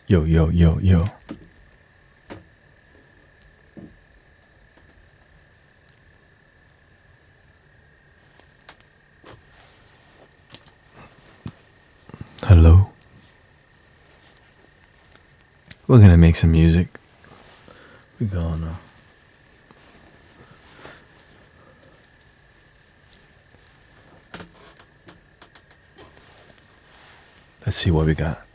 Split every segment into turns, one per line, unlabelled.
Yo, yo, yo, yo. Hello. We're gonna make some music. We're gonna. Let's see what we got.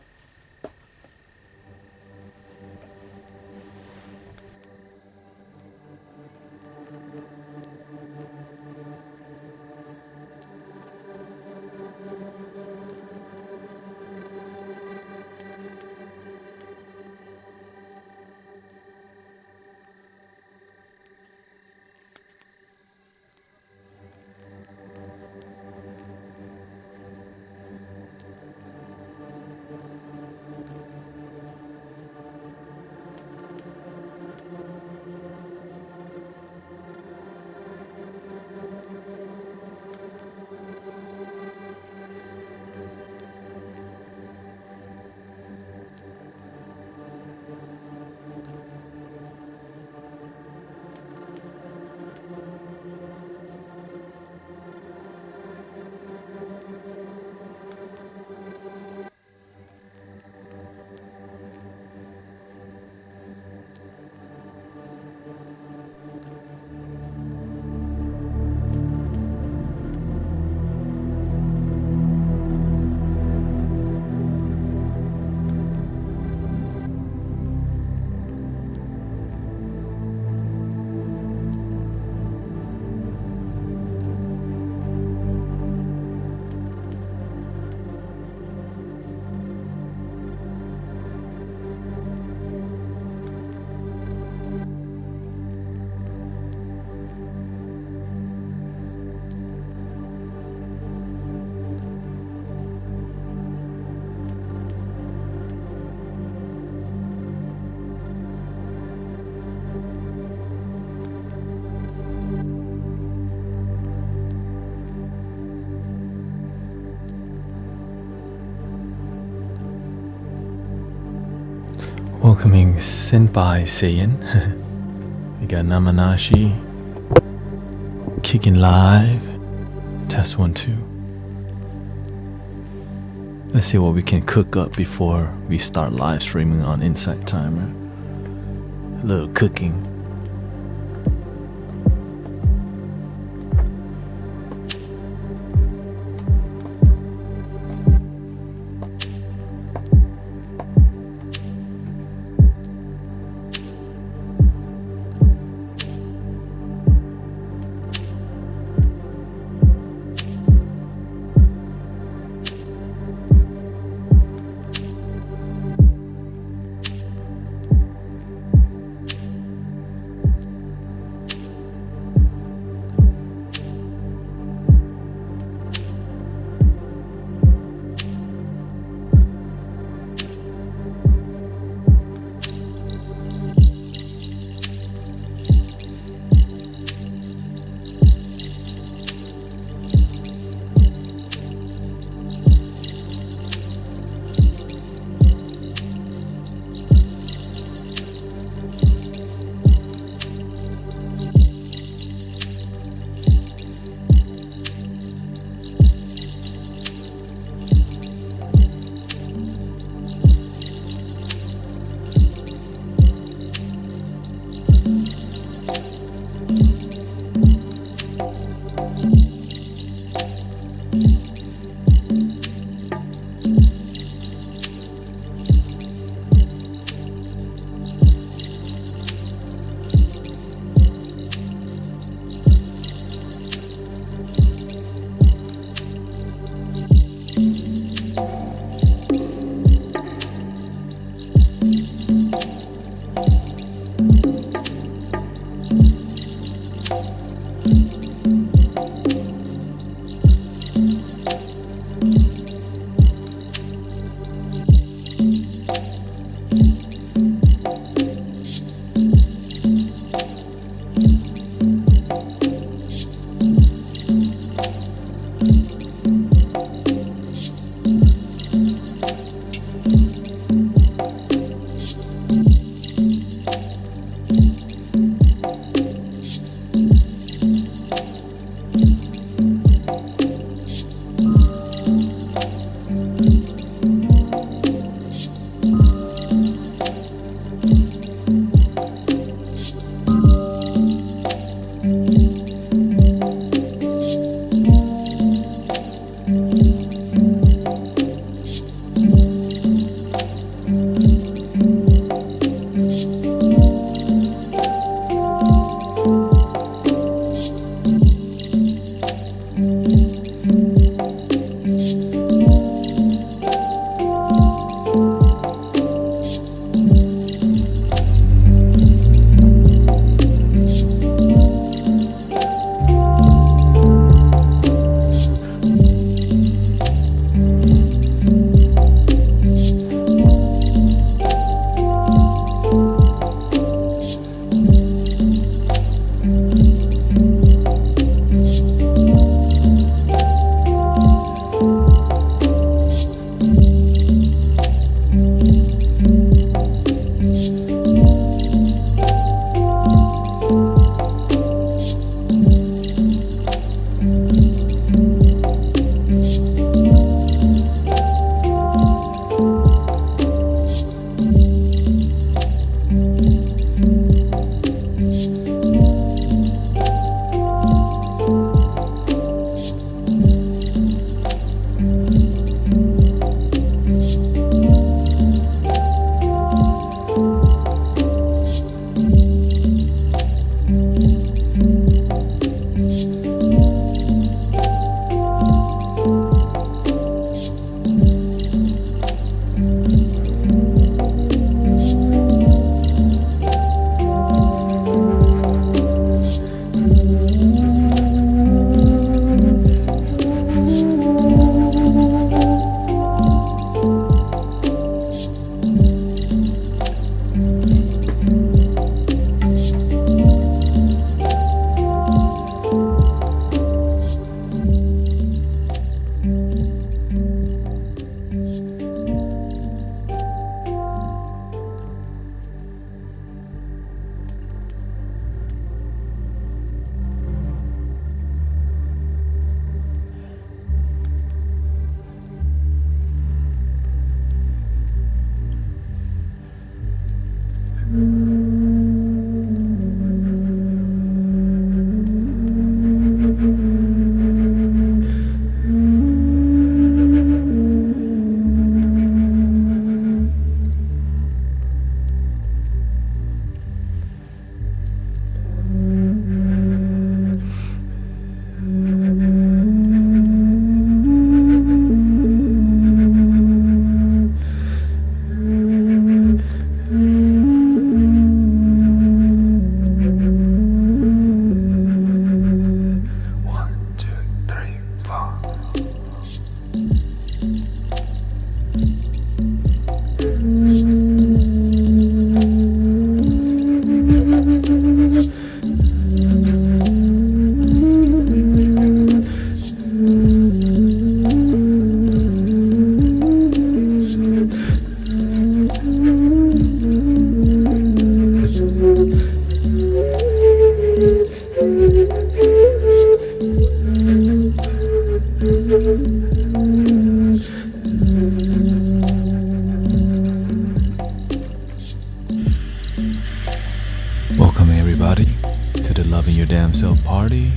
Welcoming Senpai Seiyan. We got Namanashi. Kicking live. Test 1, 2. Let's see what we can cook up before we start live streaming on Insight Timer. A little cooking. your damn self party.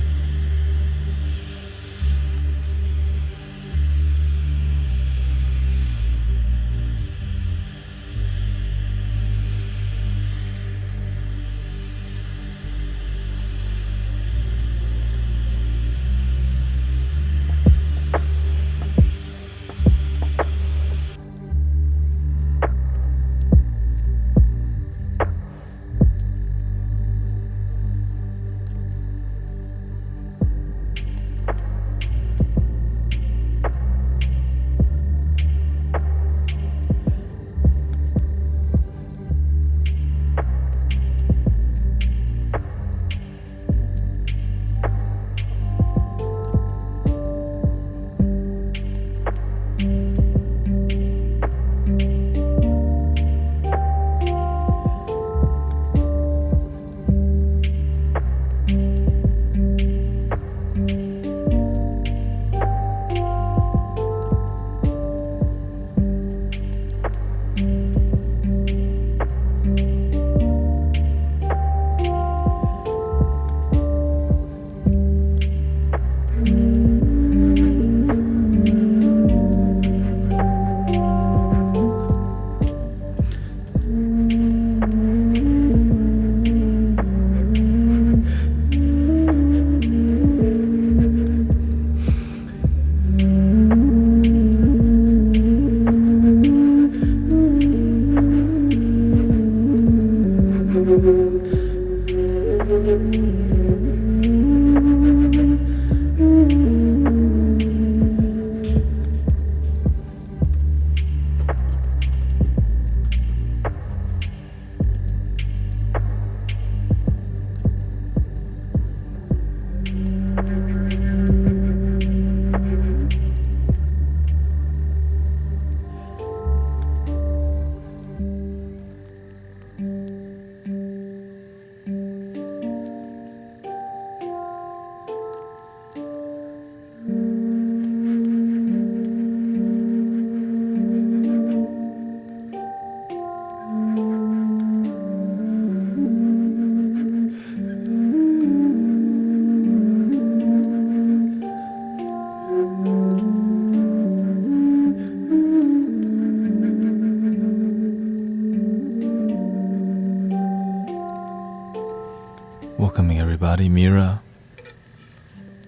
Welcoming everybody, Mira,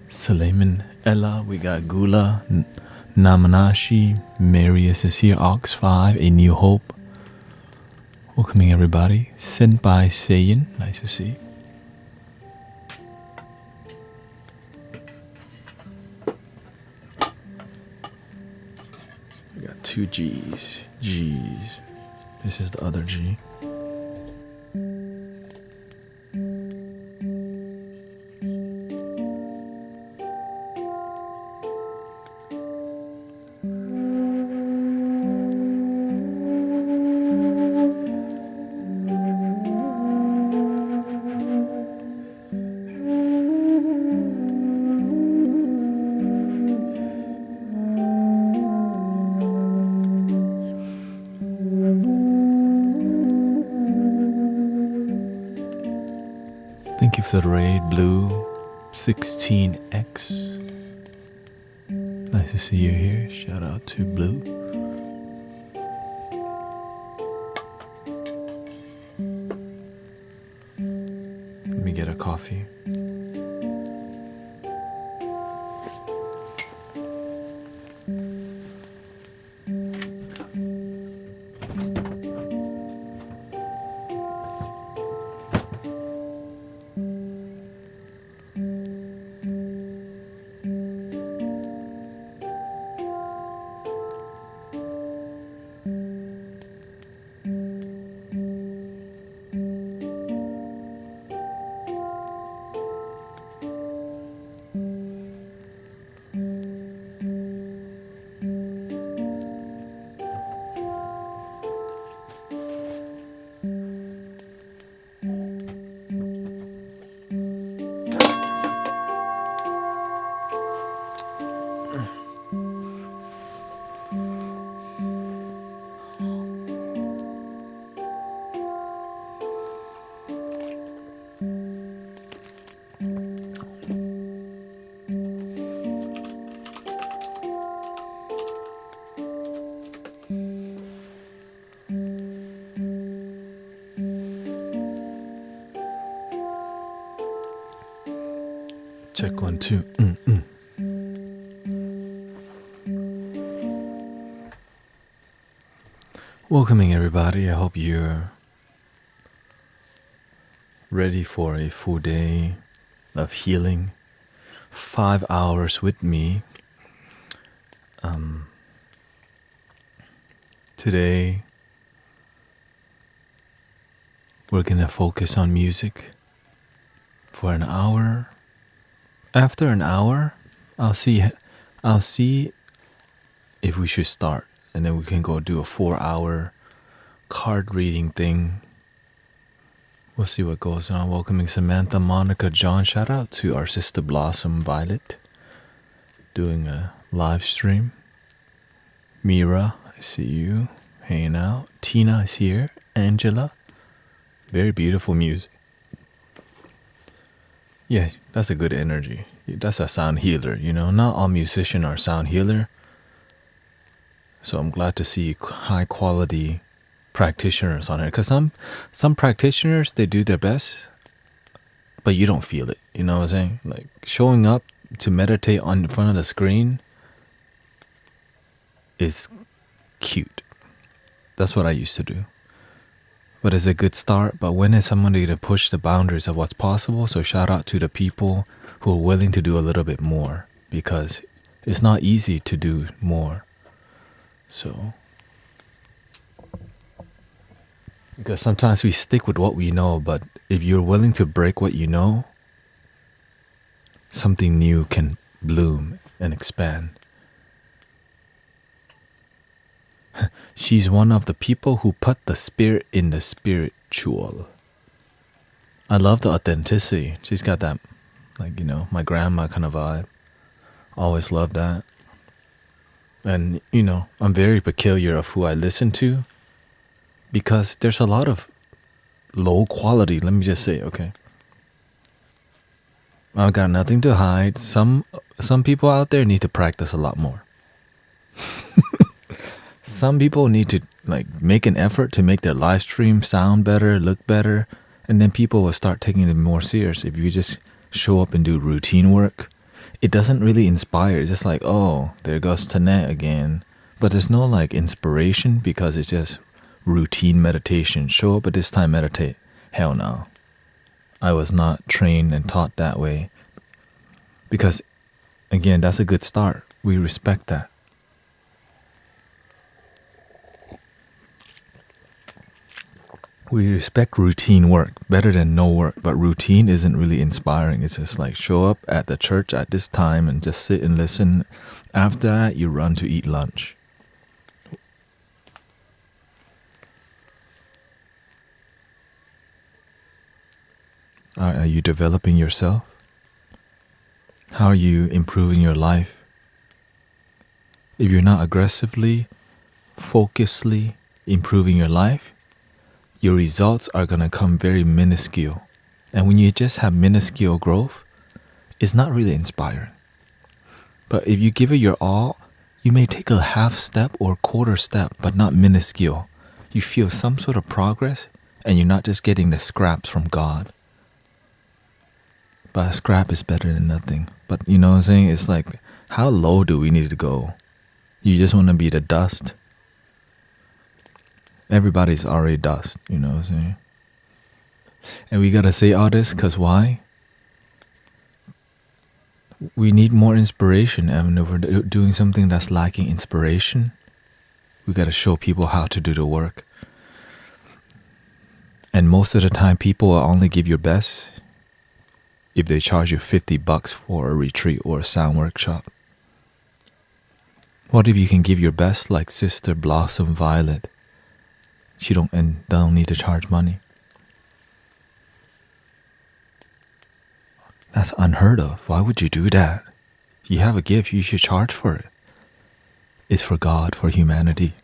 Suleiman, Ella, we got Gula, Namanashi, Marius is here, Ox5, A New Hope. Welcoming everybody, Senpai Seiyin, nice to see. We got two G's, this is the other G. Thank you for the raid, Blue 16X. Nice to see you here. Shout out to Blue. Let me get a coffee. Check 1 2. Welcoming everybody. I hope you're ready for a full day of healing. 5 hours with me. Today we're gonna focus on music for an hour. After an hour, I'll see if we should start, and then we can go do a 4-hour card reading thing. We'll see what goes on. Welcoming Samantha, Monica, John. Shout out to our sister Blossom Violet doing a live stream. Mira, I see you hanging out. Tina is here. Angela, very beautiful music. Yeah, that's a good energy. That's a sound healer, you know. Not all musicians are sound healer. So I'm glad to see high quality practitioners on it. Because some practitioners, they do their best, but you don't feel it. You know what I'm saying? Like showing up to meditate on in front of the screen is cute. That's what I used to do. But it's a good start. But when is somebody to push the boundaries of what's possible? So shout out to the people who are willing to do a little bit more, because it's not easy to do more. So, because sometimes we stick with what we know, but if you're willing to break what you know, something new can bloom and expand. She's one of the people who put the spirit in the spiritual. I love the authenticity. She's got that, like, you know, my grandma kind of vibe. Always loved that. And, you know, I'm very peculiar of who I listen to, because there's a lot of low quality, let me just say, okay? I've got nothing to hide. Some people out there need to practice a lot more. Some people need to like make an effort to make their live stream sound better, look better, and then people will start taking them more serious. If you just show up and do routine work, it doesn't really inspire. It's just like, oh, there goes Tanet again. But there's no like inspiration, because it's just routine meditation. Show up at this time, meditate. Hell no. I was not trained and taught that way. Because, again, that's a good start. We respect that. We respect routine work better than no work, but routine isn't really inspiring. It's just like show up at the church at this time and just sit and listen. After that, you run to eat lunch. Are you developing yourself? How are you improving your life? If you're not aggressively, focusedly improving your life, your results are going to come very minuscule. And when you just have minuscule growth, it's not really inspiring. But if you give it your all, you may take a half step or quarter step, but not minuscule. You feel some sort of progress, and you're not just getting the scraps from God. But a scrap is better than nothing. But you know what I'm saying? It's like, how low do we need to go? You just want to be the dust. Everybody's already dust, you know what I'm saying? And we gotta say all this because why? We need more inspiration. And if we're doing something that's lacking inspiration, we gotta show people how to do the work. And most of the time, people will only give your best if they charge you $50 for a retreat or a sound workshop. What if you can give your best like Sister Blossom Violet? She don't need to charge money. That's unheard of. Why would you do that? If you have a gift, you should charge for it. It's for God, for humanity.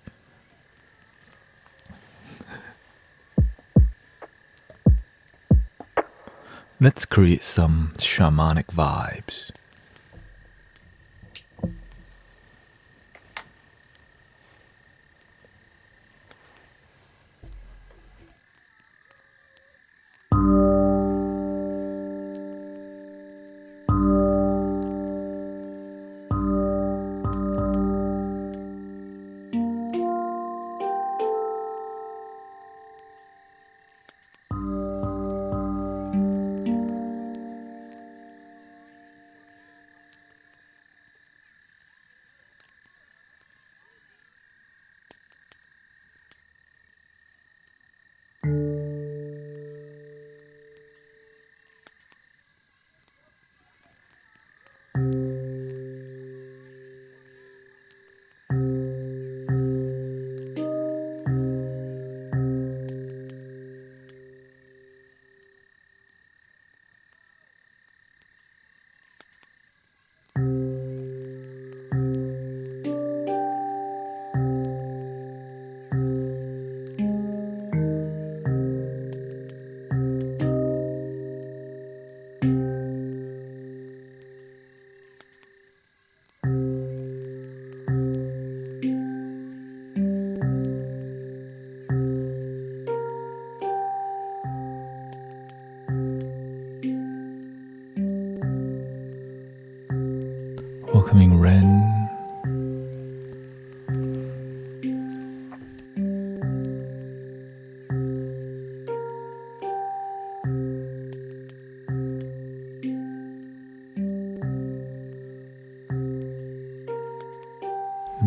Let's create some shamanic vibes.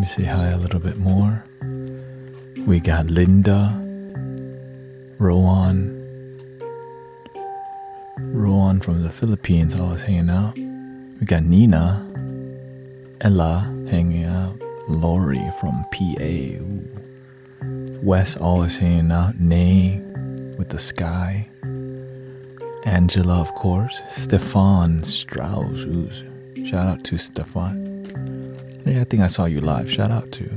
say hi a little bit more. We got Linda, Rowan from the Philippines, always hanging out. We got Nina, Ella hanging out, Lori from PA, ooh. Wes always hanging out, Nay with the sky, Angela of course, Stefan Strauss, ooh. Shout out to Stefan. Yeah, I think I saw you live. Shout out to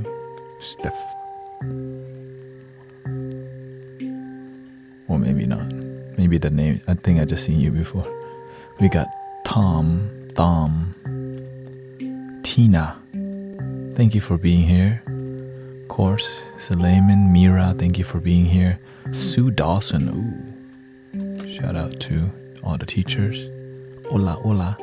Steph. Or maybe not. Maybe the name. I think I just seen you before. We got Tom, Tina. Thank you for being here. Of course, Suleiman, Mira, thank you for being here. Sue Dawson, ooh. Shout out to all the teachers. Hola, hola.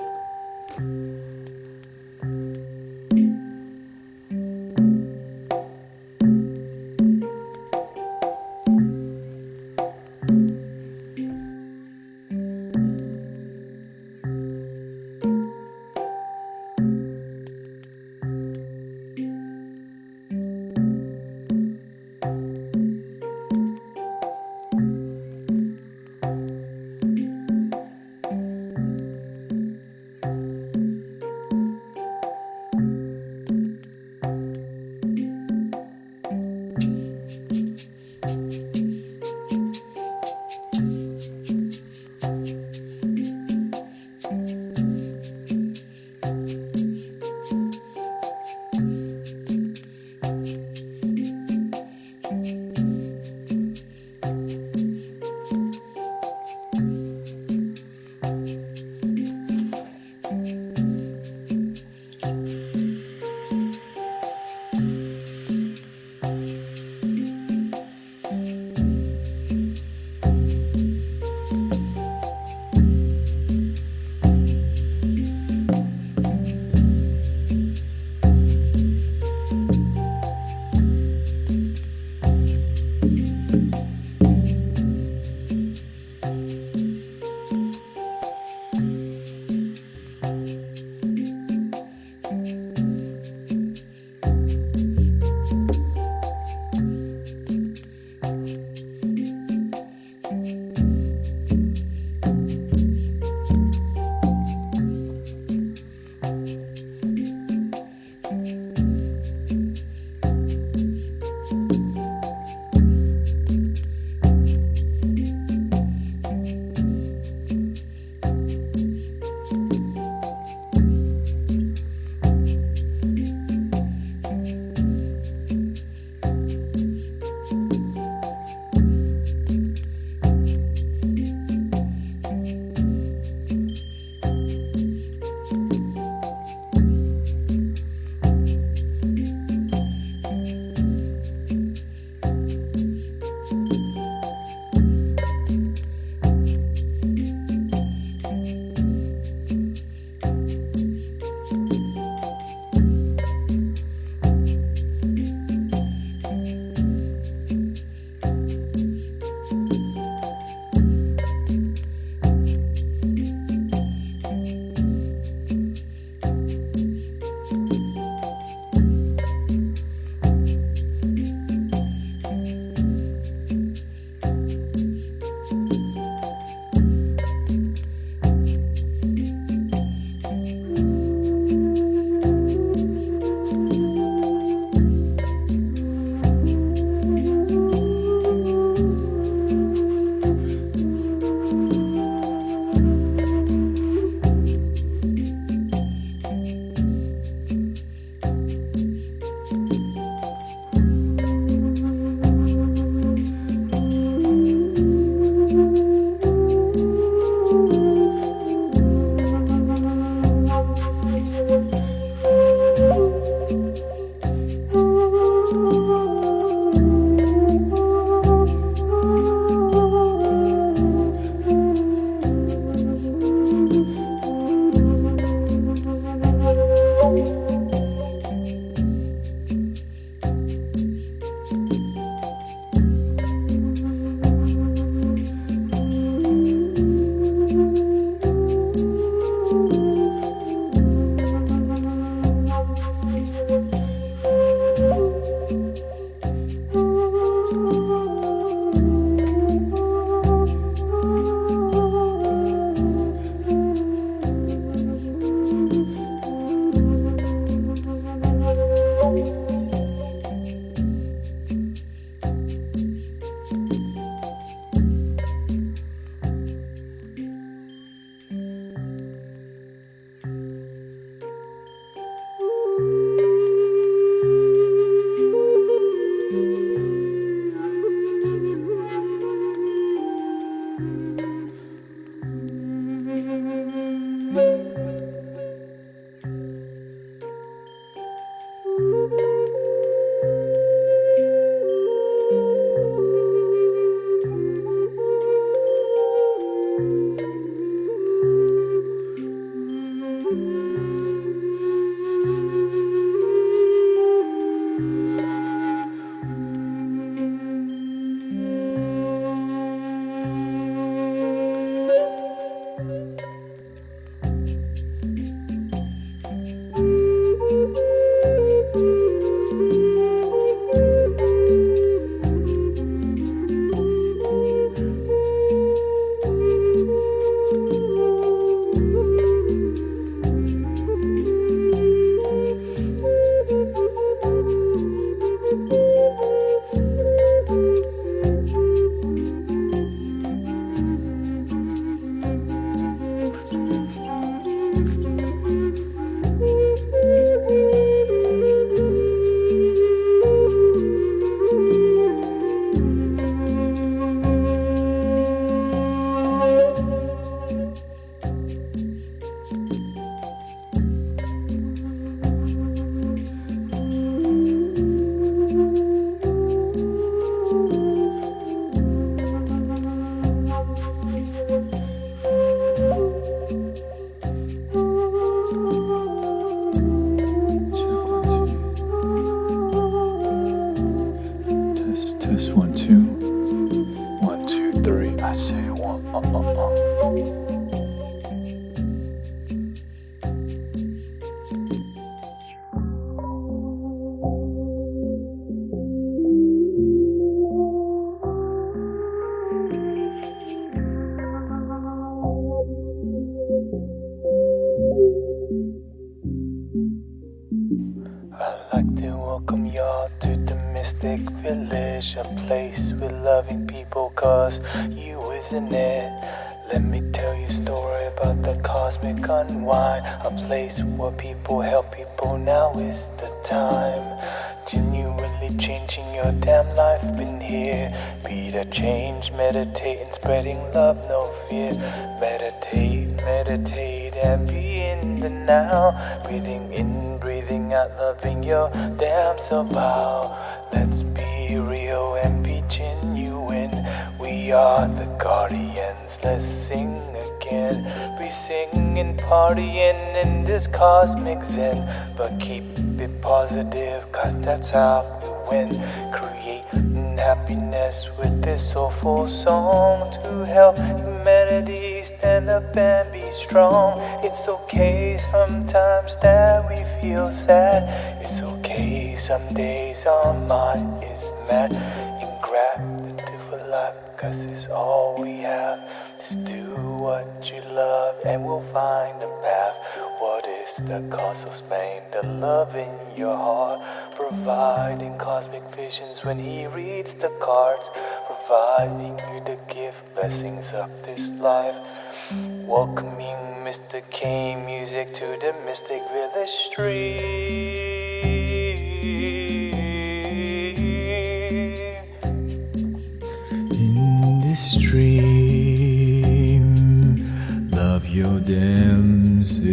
test 1 2 1 2 3. I say one. I'd like to welcome y'all to the Mystic Village, a place with loving people, cause you isn't it. Let me tell you a story about the cosmic unwind, a place where people help people. Now is the time. Genuinely changing your damn life in here. Be the change, meditating, spreading love, no fear. Meditate and be in the now. Breathing in, breathing out, loving your damn self out. Let's be real and be genuine. We are the guardians, let's sing again. We sing and partying in this cosmic zen. But keep it positive, cause that's how we win. Creating happiness with this soulful song to help humanity stand up and be strong. It's okay sometimes that we feel sad. It's okay some days our mind is mad. And gratitude for life, cause it's all we have. Just do what you love and we'll find a path. What is the cause of pain? The love in your heart, providing cosmic visions when he reads the cards, providing you the gift, blessings of this life. Welcoming Mr. K music to the Mystic Village stream. In this stream, love your damn self.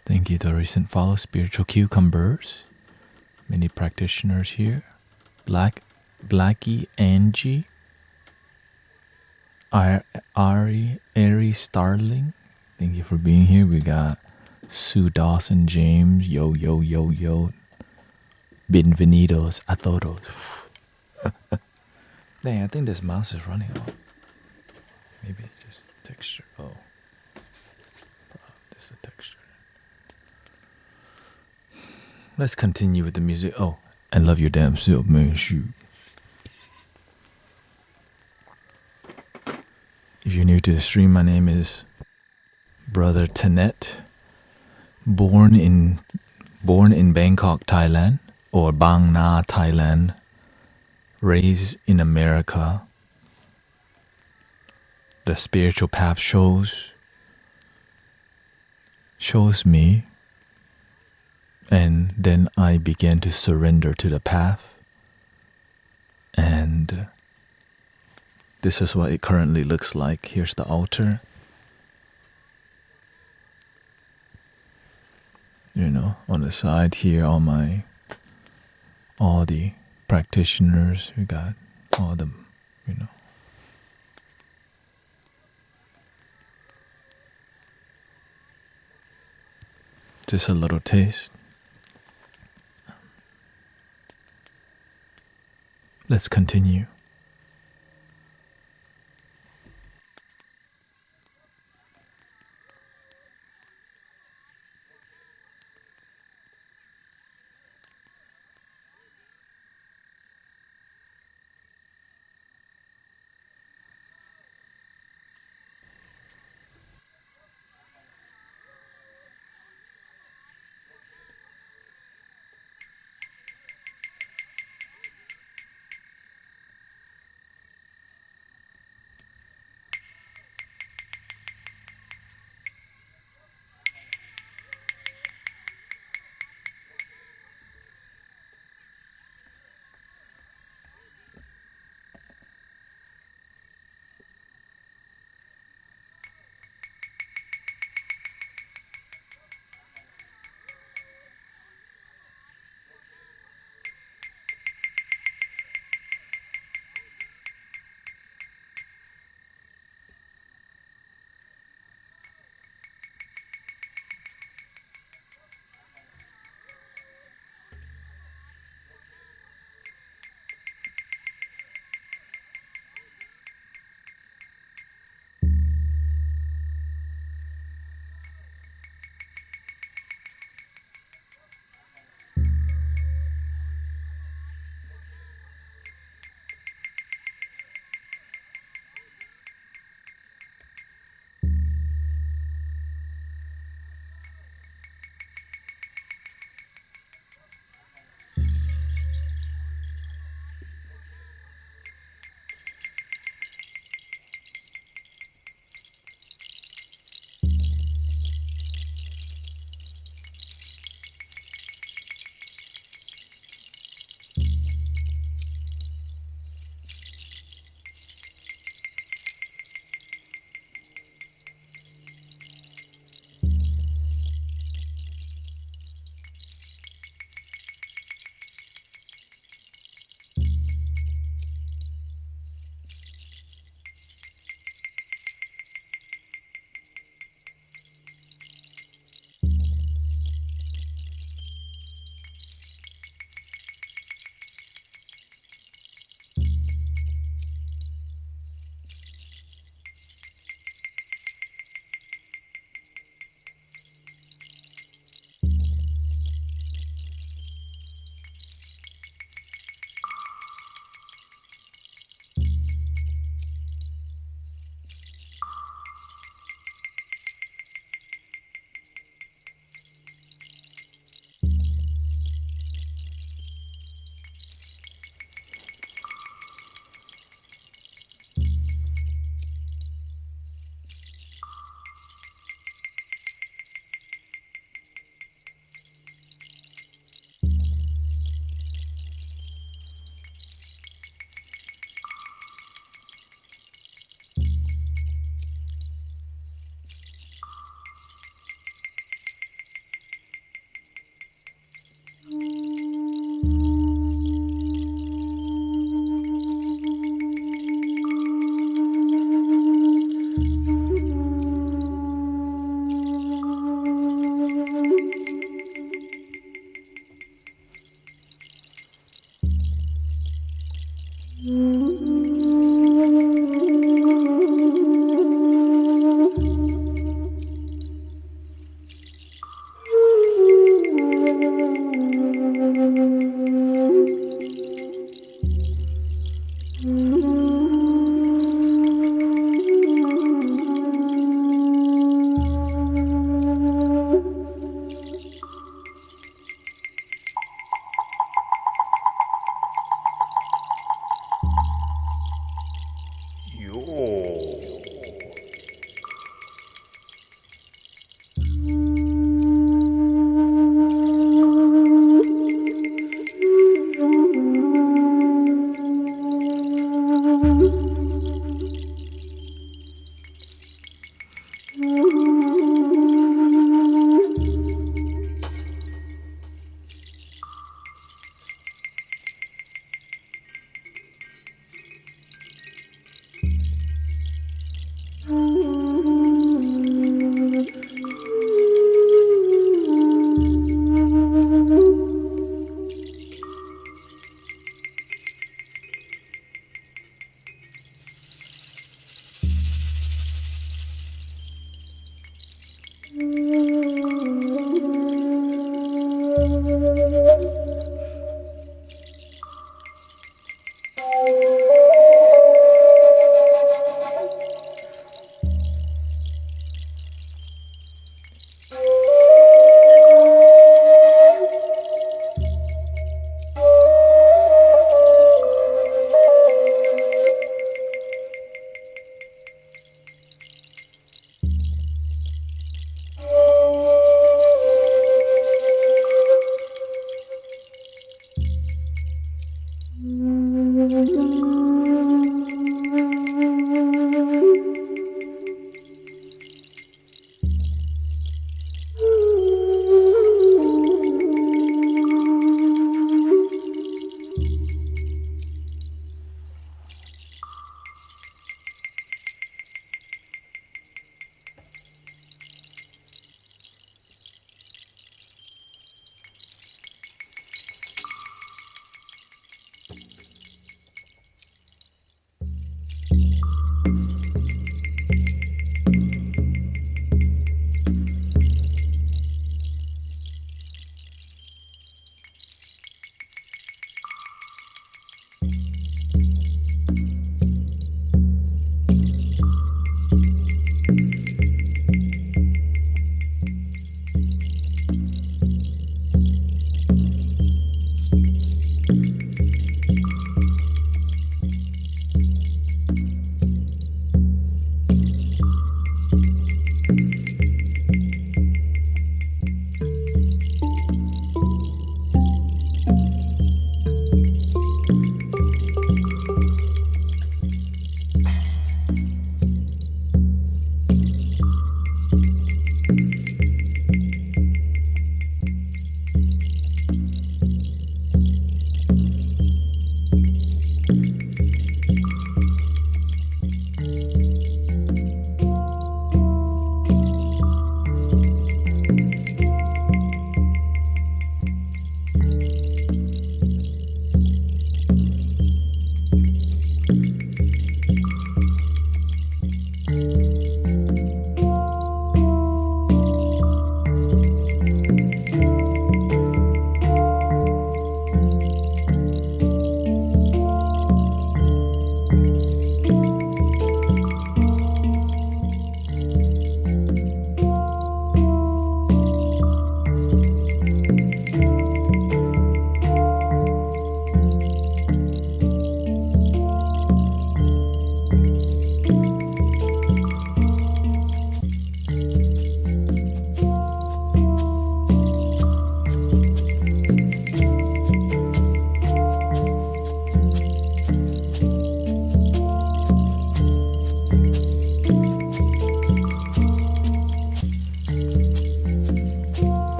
Thank you to the recent follow, Spiritual Cucumbers. Many practitioners here. Blackie, Angie, Ari Starling. Thank you for being here. We got Sue Dawson, James, yo. Bienvenidos a todos. Dang, I think this mouse is running off. Maybe it's just texture. Oh, this is a texture. Let's continue with the music. Oh, and love your damn self, man. Shoot. If you're new to the stream, my name is Brother Tanet. Born in Bangkok, Thailand, or Bang Na, Thailand. Raised in America. The spiritual path shows me. And then I began to surrender to the path. And this is what it currently looks like. Here's the altar. You know, on the side here, all the practitioners. We got all them, you know. Just a little taste. Let's continue.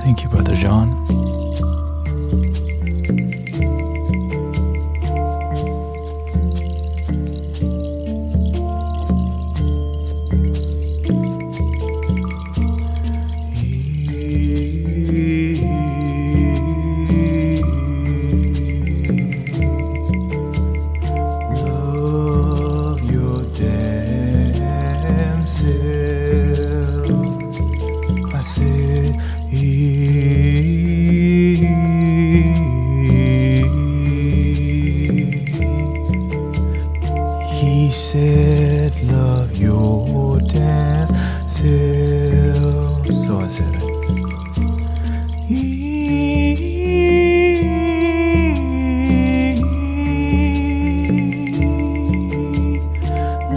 Thank you, Brother John.
Love your damn self. I said, he said, love your damn self. So I said it.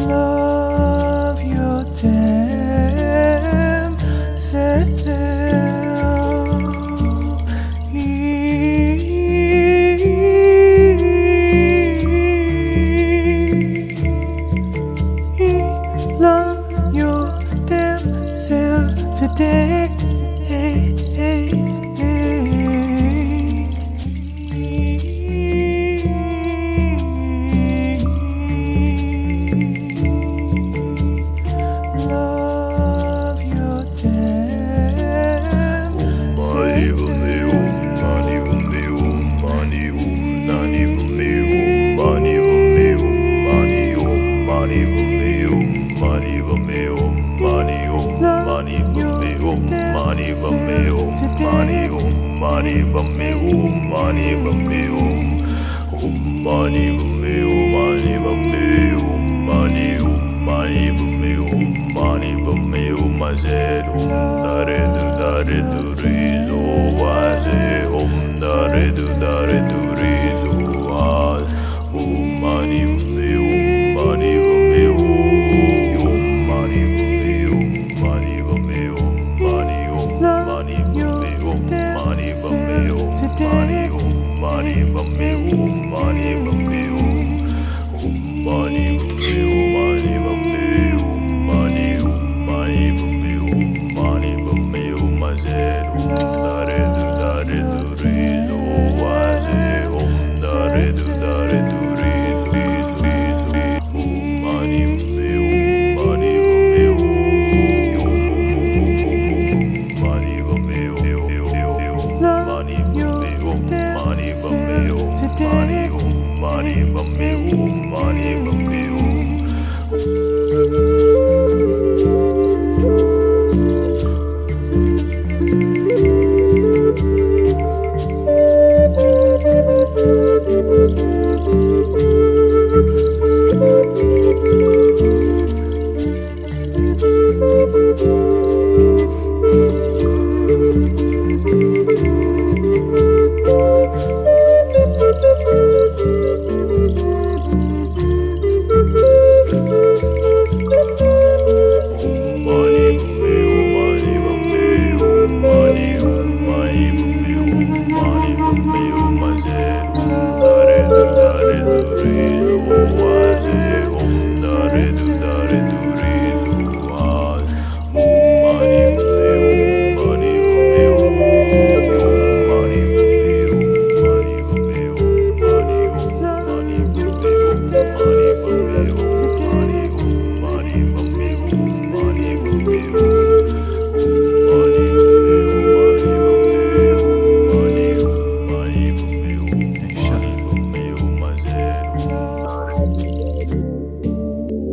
Love your damn self. Love your damn self today. Love your damn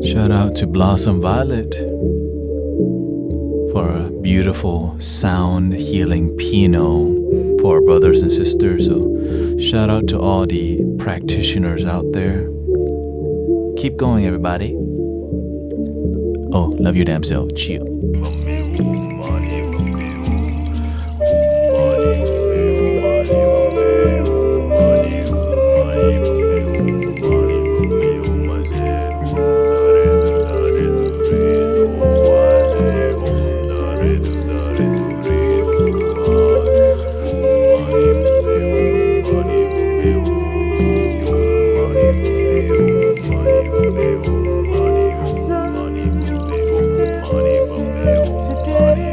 Shout out to Blossom Violet for a beautiful sound healing piano for our brothers and sisters. So shout out to all the practitioners out there. Keep going, everybody. Oh, love your damn self. Chill.
today.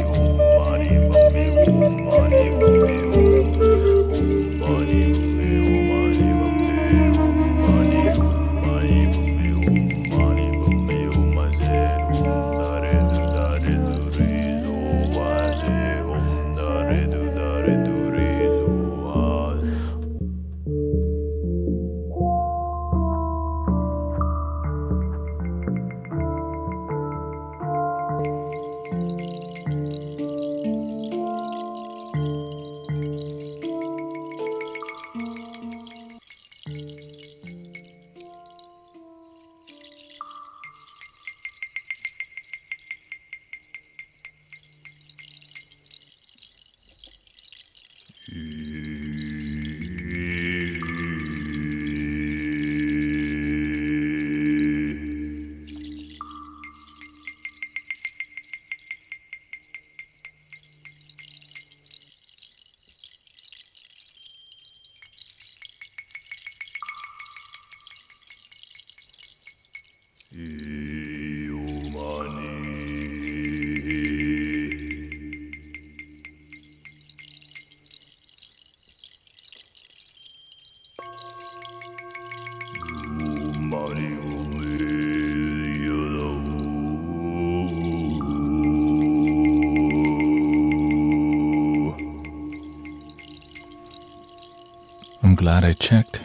I'm glad I checked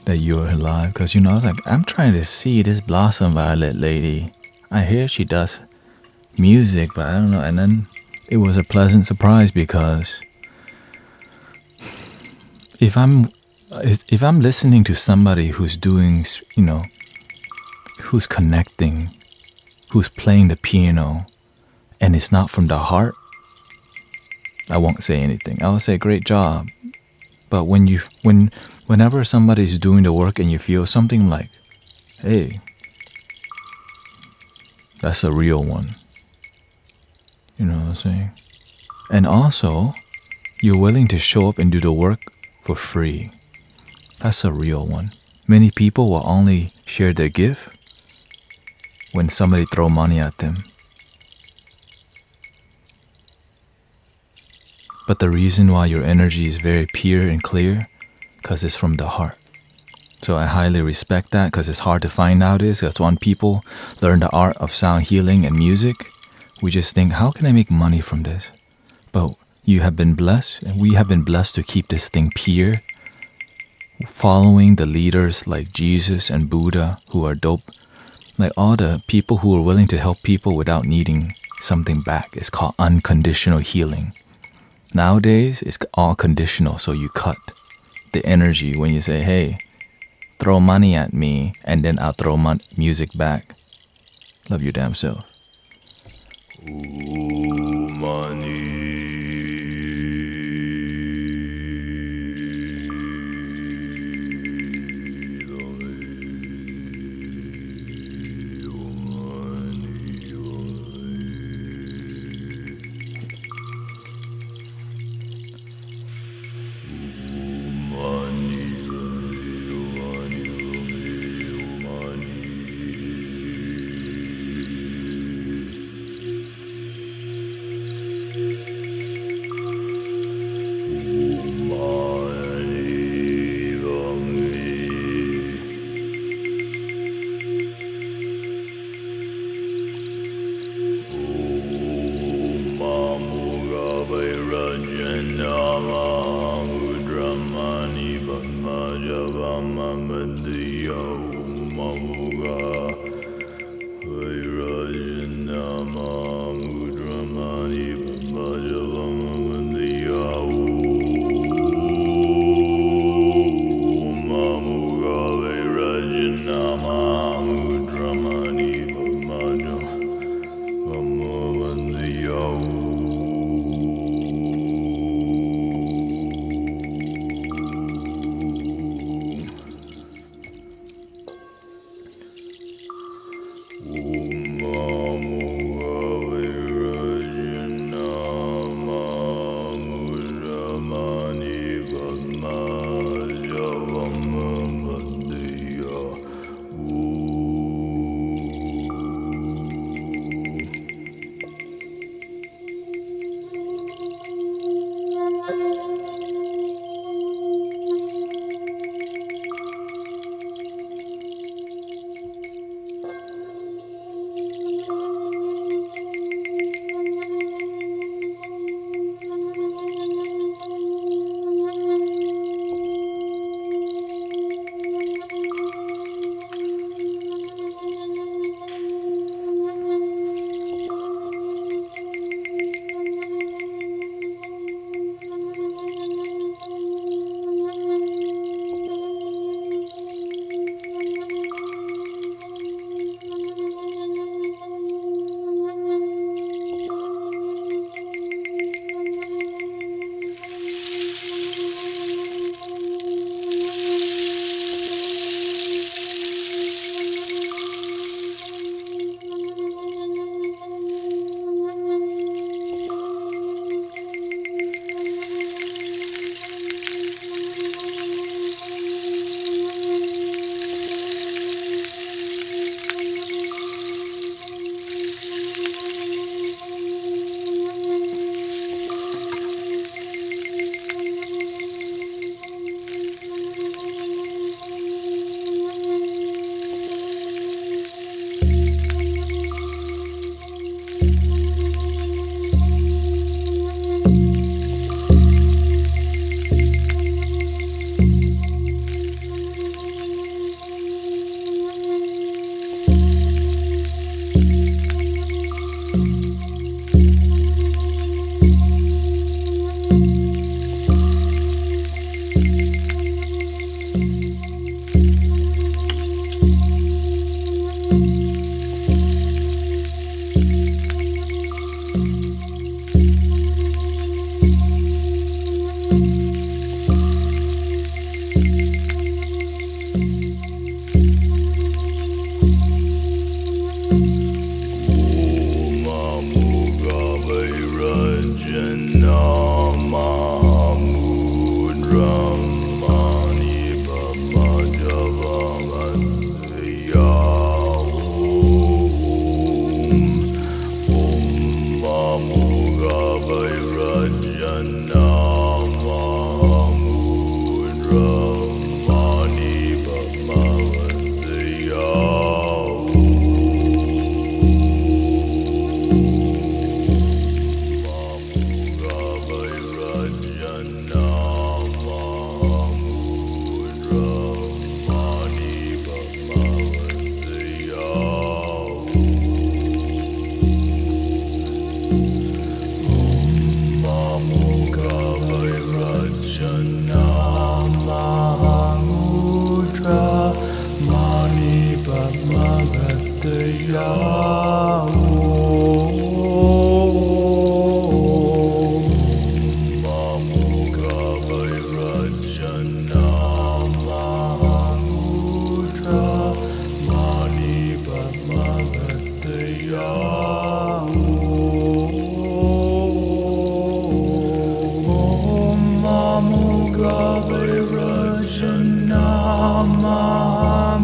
that you're alive, because I was like, I'm trying to see this Blossom Violet lady. I hear she does music, but I don't know. And then it was a pleasant surprise, because if I'm listening to somebody who's doing, who's connecting, who's playing the piano, and it's not from the heart, I won't say anything. I'll say great job. But whenever somebody's doing the work and you feel something like, hey, that's a real one. You know what I'm saying? And also, you're willing to show up and do the work for free. That's a real one. Many people will only share their gift when somebody throw money at them. But the reason why your energy is very pure and clear, because it's from the heart. So I highly respect that, because it's hard to find nowadays. Because when people learn the art of sound healing and music, we just think, how can I make money from this? But you have been blessed, and we have been blessed to keep this thing pure, following the leaders like Jesus and Buddha, who are dope. Like all the people who are willing to help people without needing something back. It's called unconditional healing. Nowadays, it's all conditional, so you cut the energy when you say, hey, throw money at me, and then I'll throw music back. Love your damn self. Ooh, money.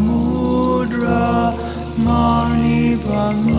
Mahamudra Mani Padma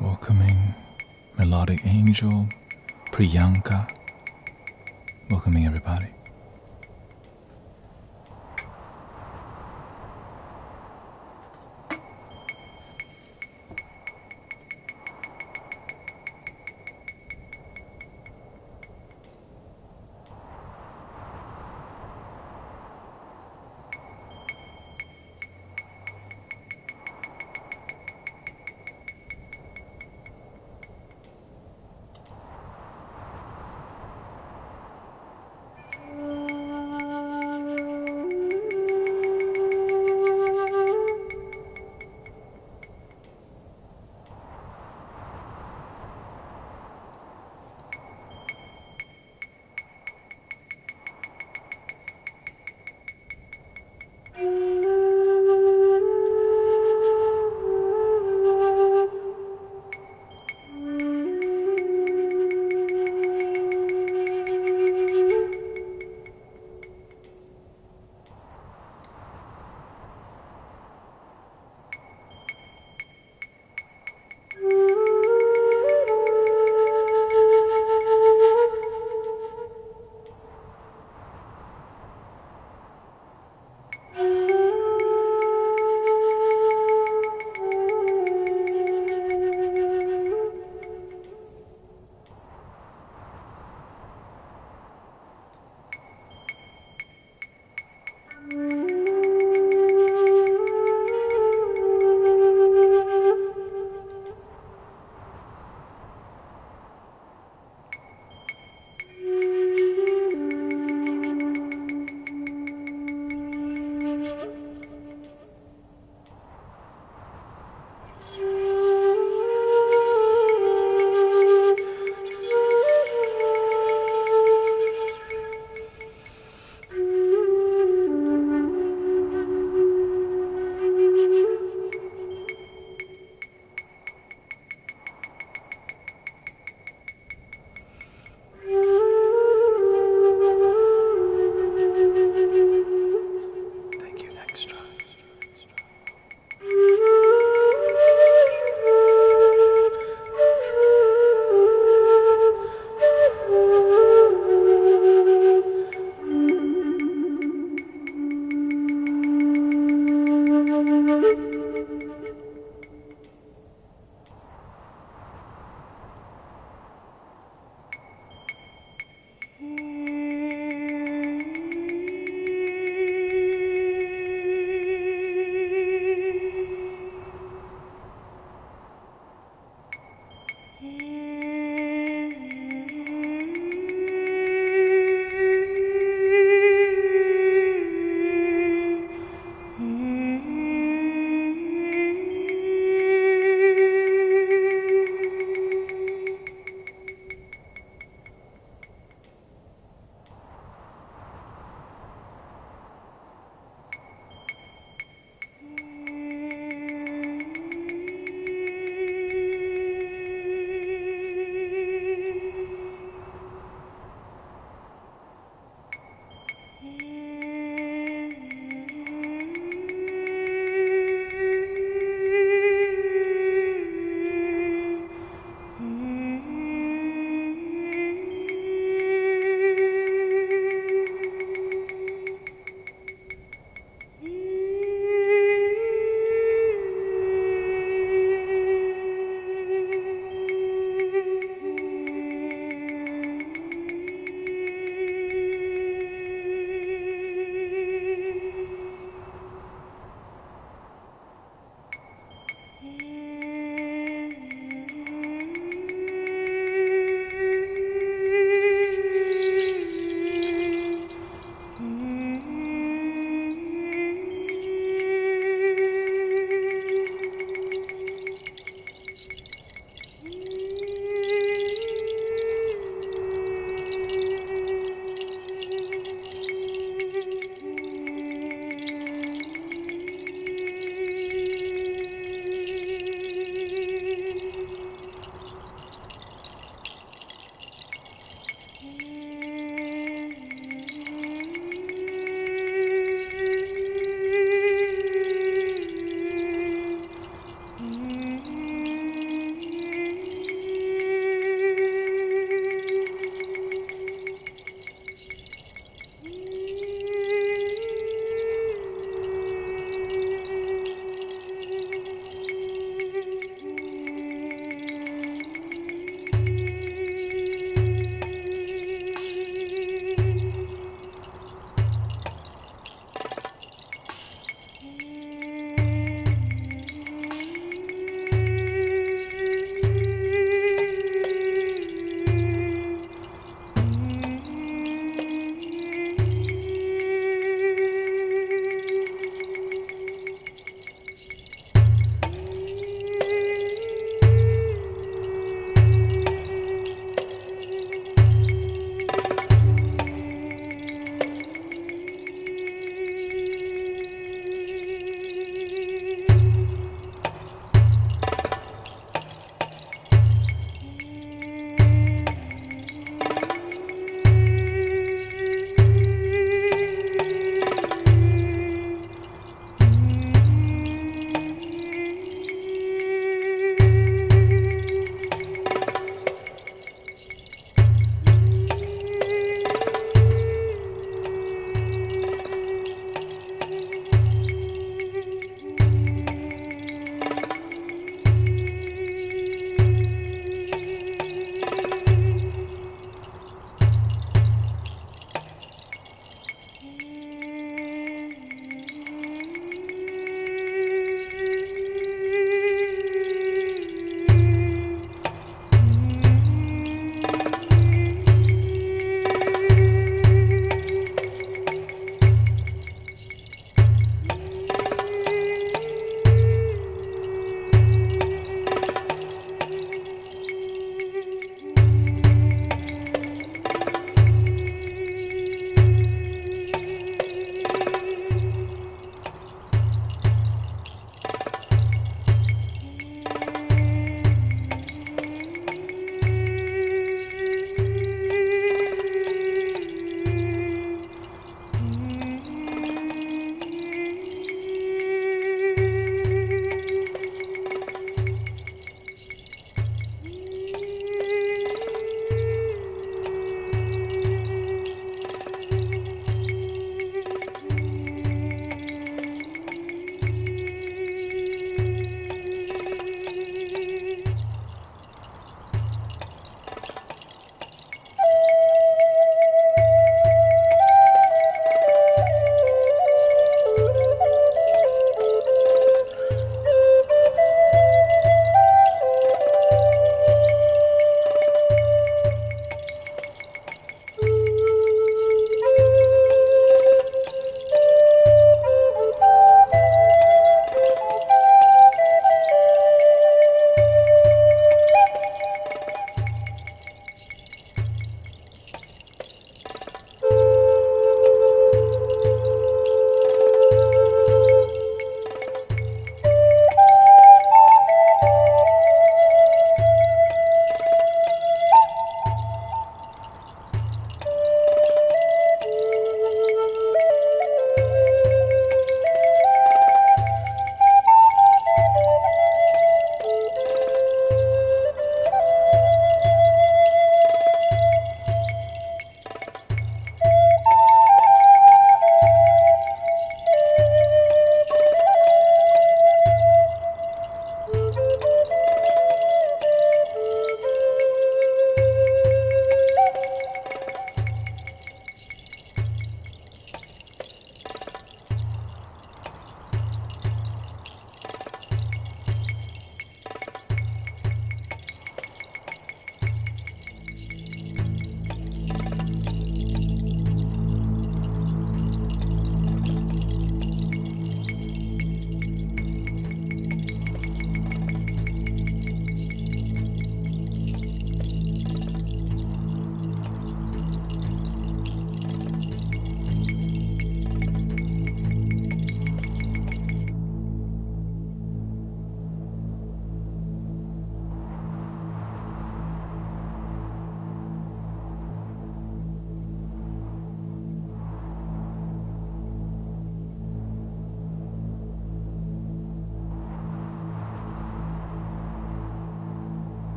Welcoming Melodic Angel, Priyanka. Welcoming everybody.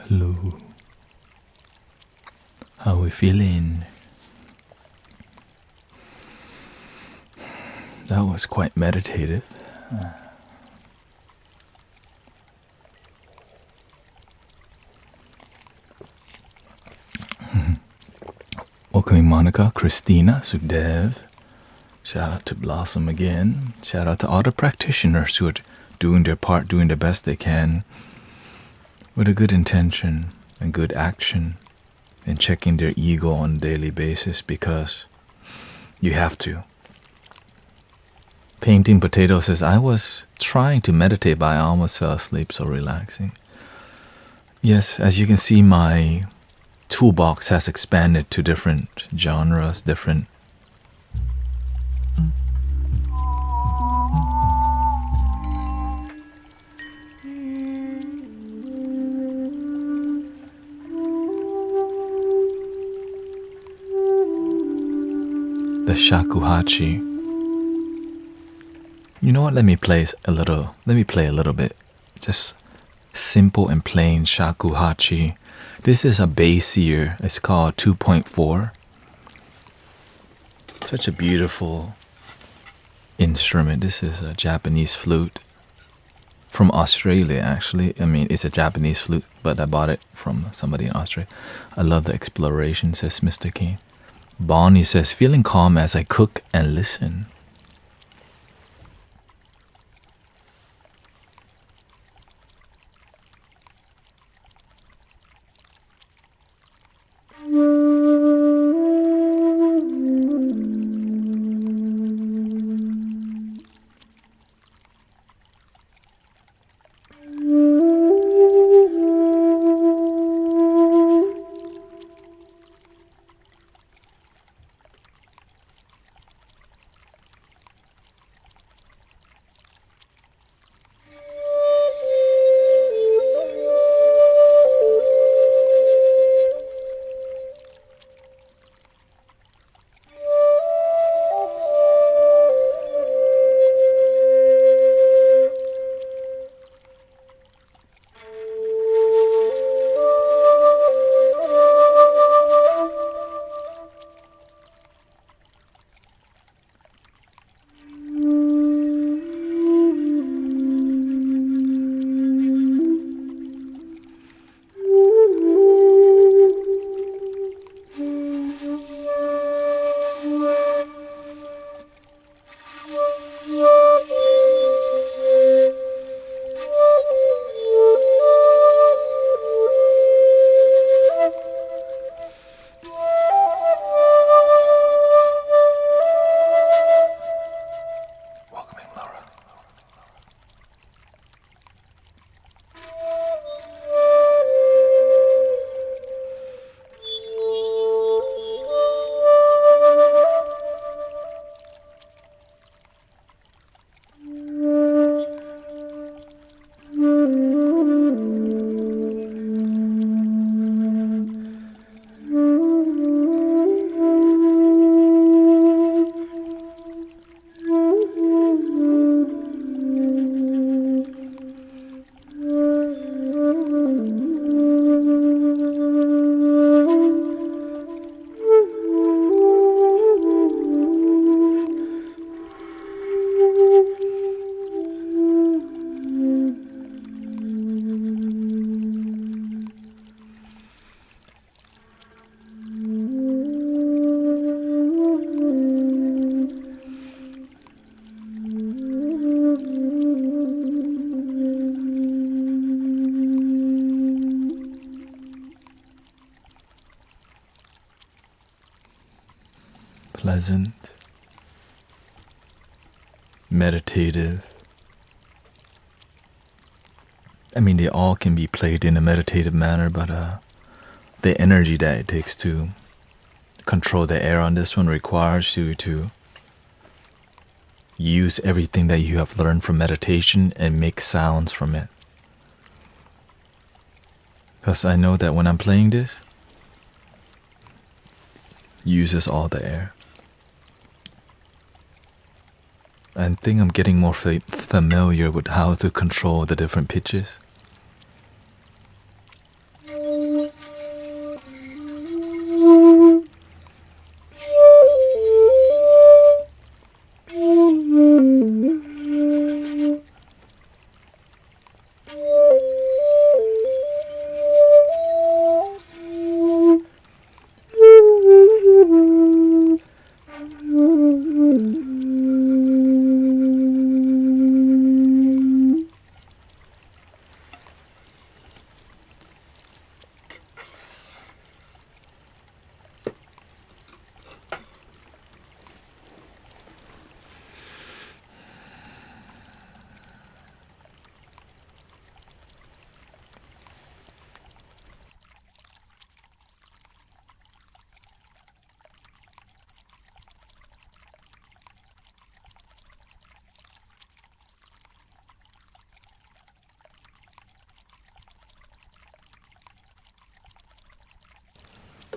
Hello. How are we feeling? That was quite meditative. Welcoming Monica, Christina, Sudev. Shout out to Blossom again. Shout out to all the practitioners who are doing their part, doing the best they can with a good intention and good action and checking their ego on a daily basis because you have to. Painting Potato says, I was trying to meditate but I almost fell asleep, so relaxing. Yes, as you can see, my toolbox has expanded to different genres, different the shakuhachi. You know what? Let me play a little bit. Just simple and plain shakuhachi. This is a bassier. It's called 2.4. Such a beautiful instrument. This is a Japanese flute from Australia, actually. I mean, it's a Japanese flute, but I bought it from somebody in Australia. I love the exploration, says Mr. King. Bonnie says, feeling calm as I cook and listen. Pleasant, meditative. I mean, they all can be played in a meditative manner, but the energy that it takes to control the air on this one requires you to use everything that you have learned from meditation and make sounds from it. Because I know that when I'm playing this, it uses all the air. I think I'm getting more familiar with how to control the different pitches.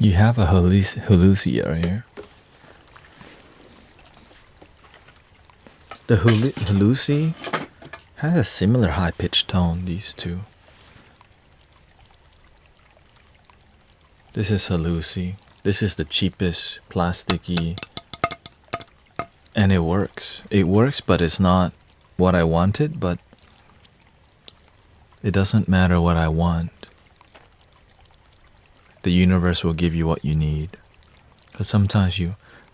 You have a hallucia right here. The halluci has a similar high-pitched tone, these two. This is halluci. This is the cheapest, plasticky, and it works. It works, but it's not what I wanted, but it doesn't matter what I want. The universe will give you what you need. Because sometimes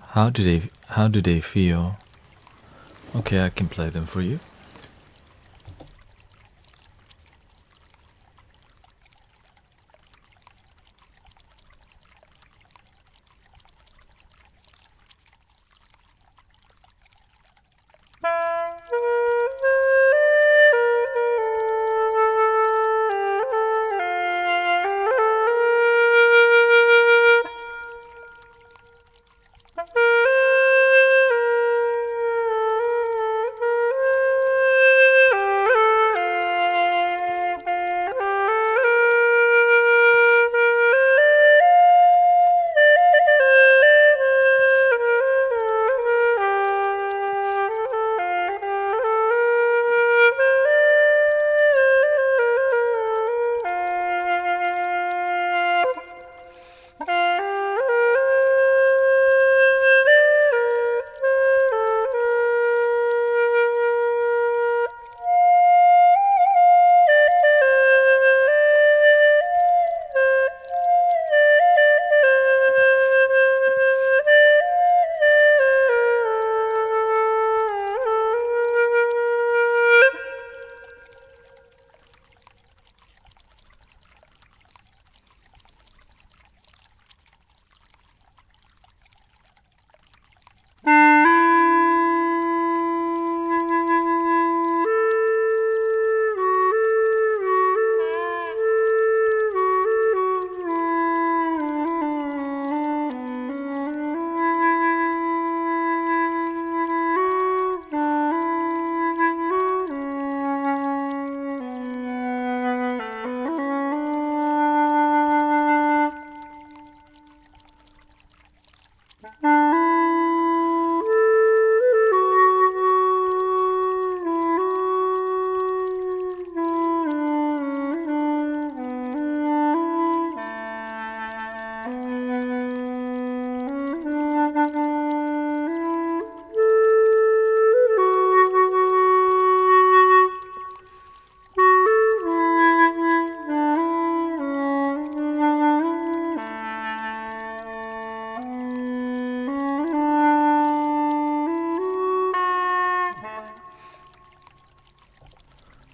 how do they feel? Okay, I can play them for you.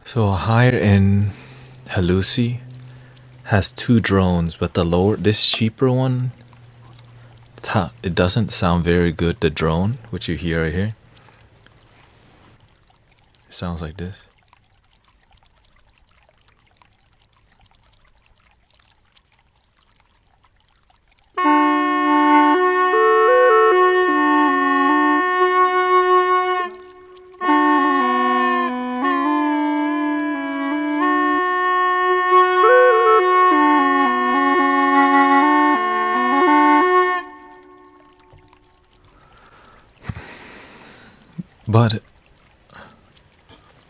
So a higher end halluci has two drones, but this cheaper one, it doesn't sound very good. The drone, which you hear right here, it sounds like this. But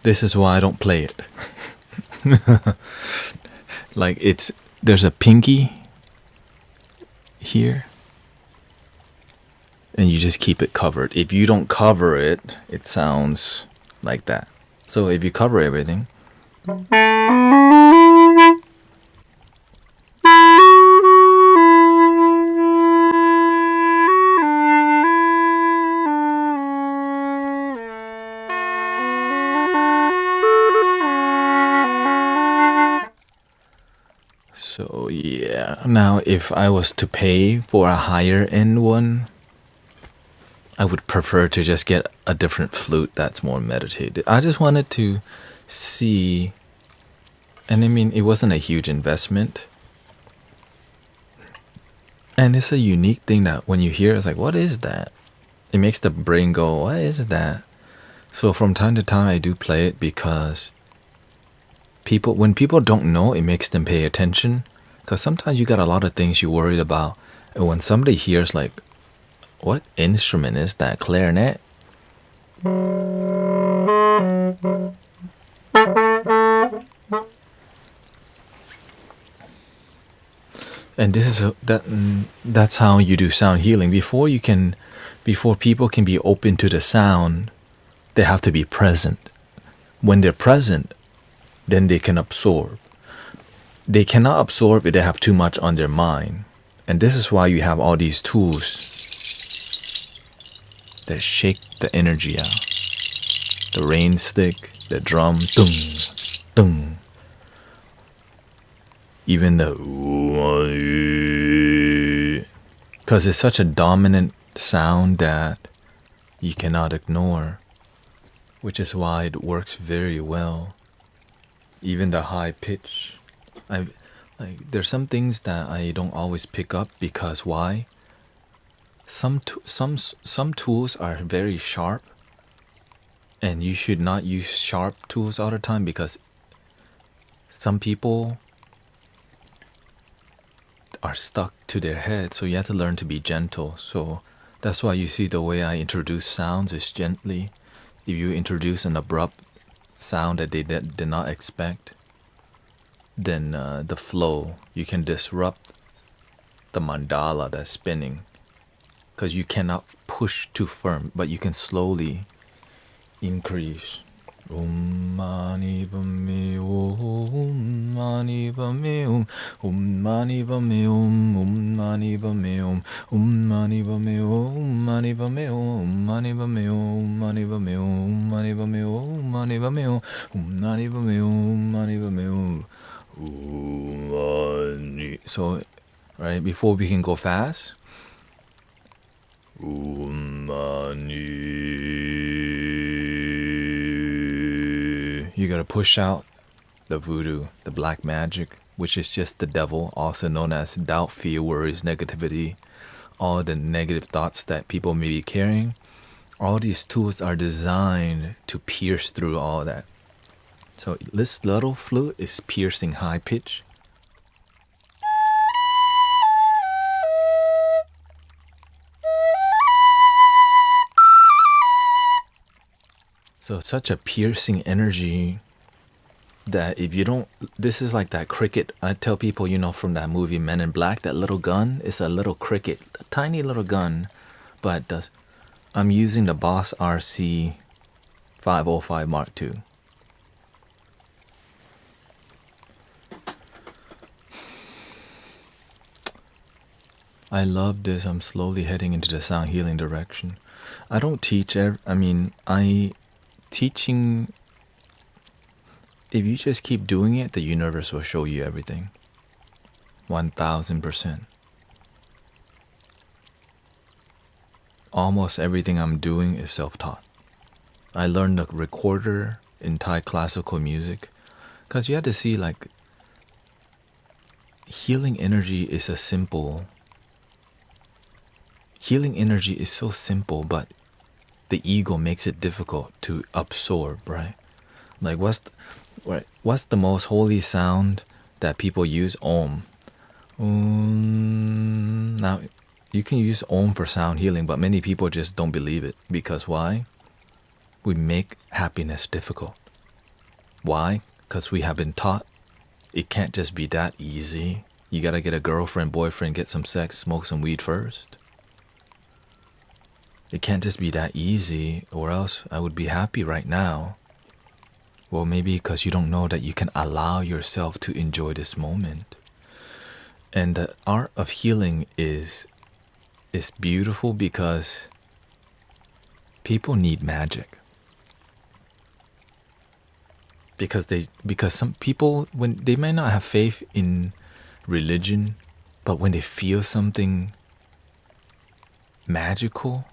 this is why I don't play it. Like there's a pinky here, and you just keep it covered. If you don't cover it, it sounds like that. So if you cover everything, so yeah. Now if I was to pay for a higher end one, I would prefer to just get a different flute that's more meditative. I just wanted to see, and I mean, it wasn't a huge investment. And it's a unique thing that when you hear, it's like, what is that? It makes the brain go, what is that? So from time to time, I do play it because when people don't know, it makes them pay attention. Because sometimes you got a lot of things you're worried about, And when somebody hears like, what instrument is that? Clarinet? And that's how you do sound healing. Before people can be open to the sound, they have to be present. When they're present, then they can absorb. They cannot absorb if they have too much on their mind. And this is why you have all these tools that shake the energy out. The rain stick, the drum, dung, dung. Even the, because it's such a dominant sound that you cannot ignore, which is why it works very well. Even the high pitch. There's some things that I don't always pick up because why? Some tools are very sharp, and you should not use sharp tools all the time because some people are stuck to their head, so you have to learn to be gentle. So that's why you see the way I introduce sounds is gently. If you introduce an abrupt sound that they did not expect, then the flow, you can disrupt the mandala that's spinning, because you cannot push too firm, but you can slowly increase. Om mani padme om mani padme om mani padme om mani padme om mani padme om mani padme om mani padme om mani padme om mani padme om mani padme om mani padme om mani padme om. So, right before we can go fast. Om mani. You gotta push out the voodoo, the black magic, which is just the devil, also known as doubt, fear, worries, negativity, all the negative thoughts that people may be carrying. All these tools are designed to pierce through all that. So this little flute is piercing high pitch. So such a piercing energy that if you don't, this is like that cricket. I tell people, from that movie Men in Black, that little gun is a little cricket, a tiny little gun, but I'm using the Boss RC 505 Mark II. I love this. I'm slowly heading into the sound healing direction. I don't teach, teaching, if you just keep doing it, the universe will show you everything. 1000%. Almost everything I'm doing is self-taught. I learned the recorder in Thai classical music because you have to see, like, healing energy is so simple, but the ego makes it difficult to absorb, right? Like what's the most holy sound that people use? Om. Now you can use Om for sound healing, but many people just don't believe it. Because why? We make happiness difficult. Why? Because we have been taught it can't just be that easy. You gotta get a girlfriend, boyfriend, get some sex, smoke some weed first. It can't just be that easy, or else I would be happy right now. Well, maybe because you don't know that you can allow yourself to enjoy this moment. And the art of healing is beautiful because people need magic. Because some people, when they might not have faith in religion, but when they feel something magical,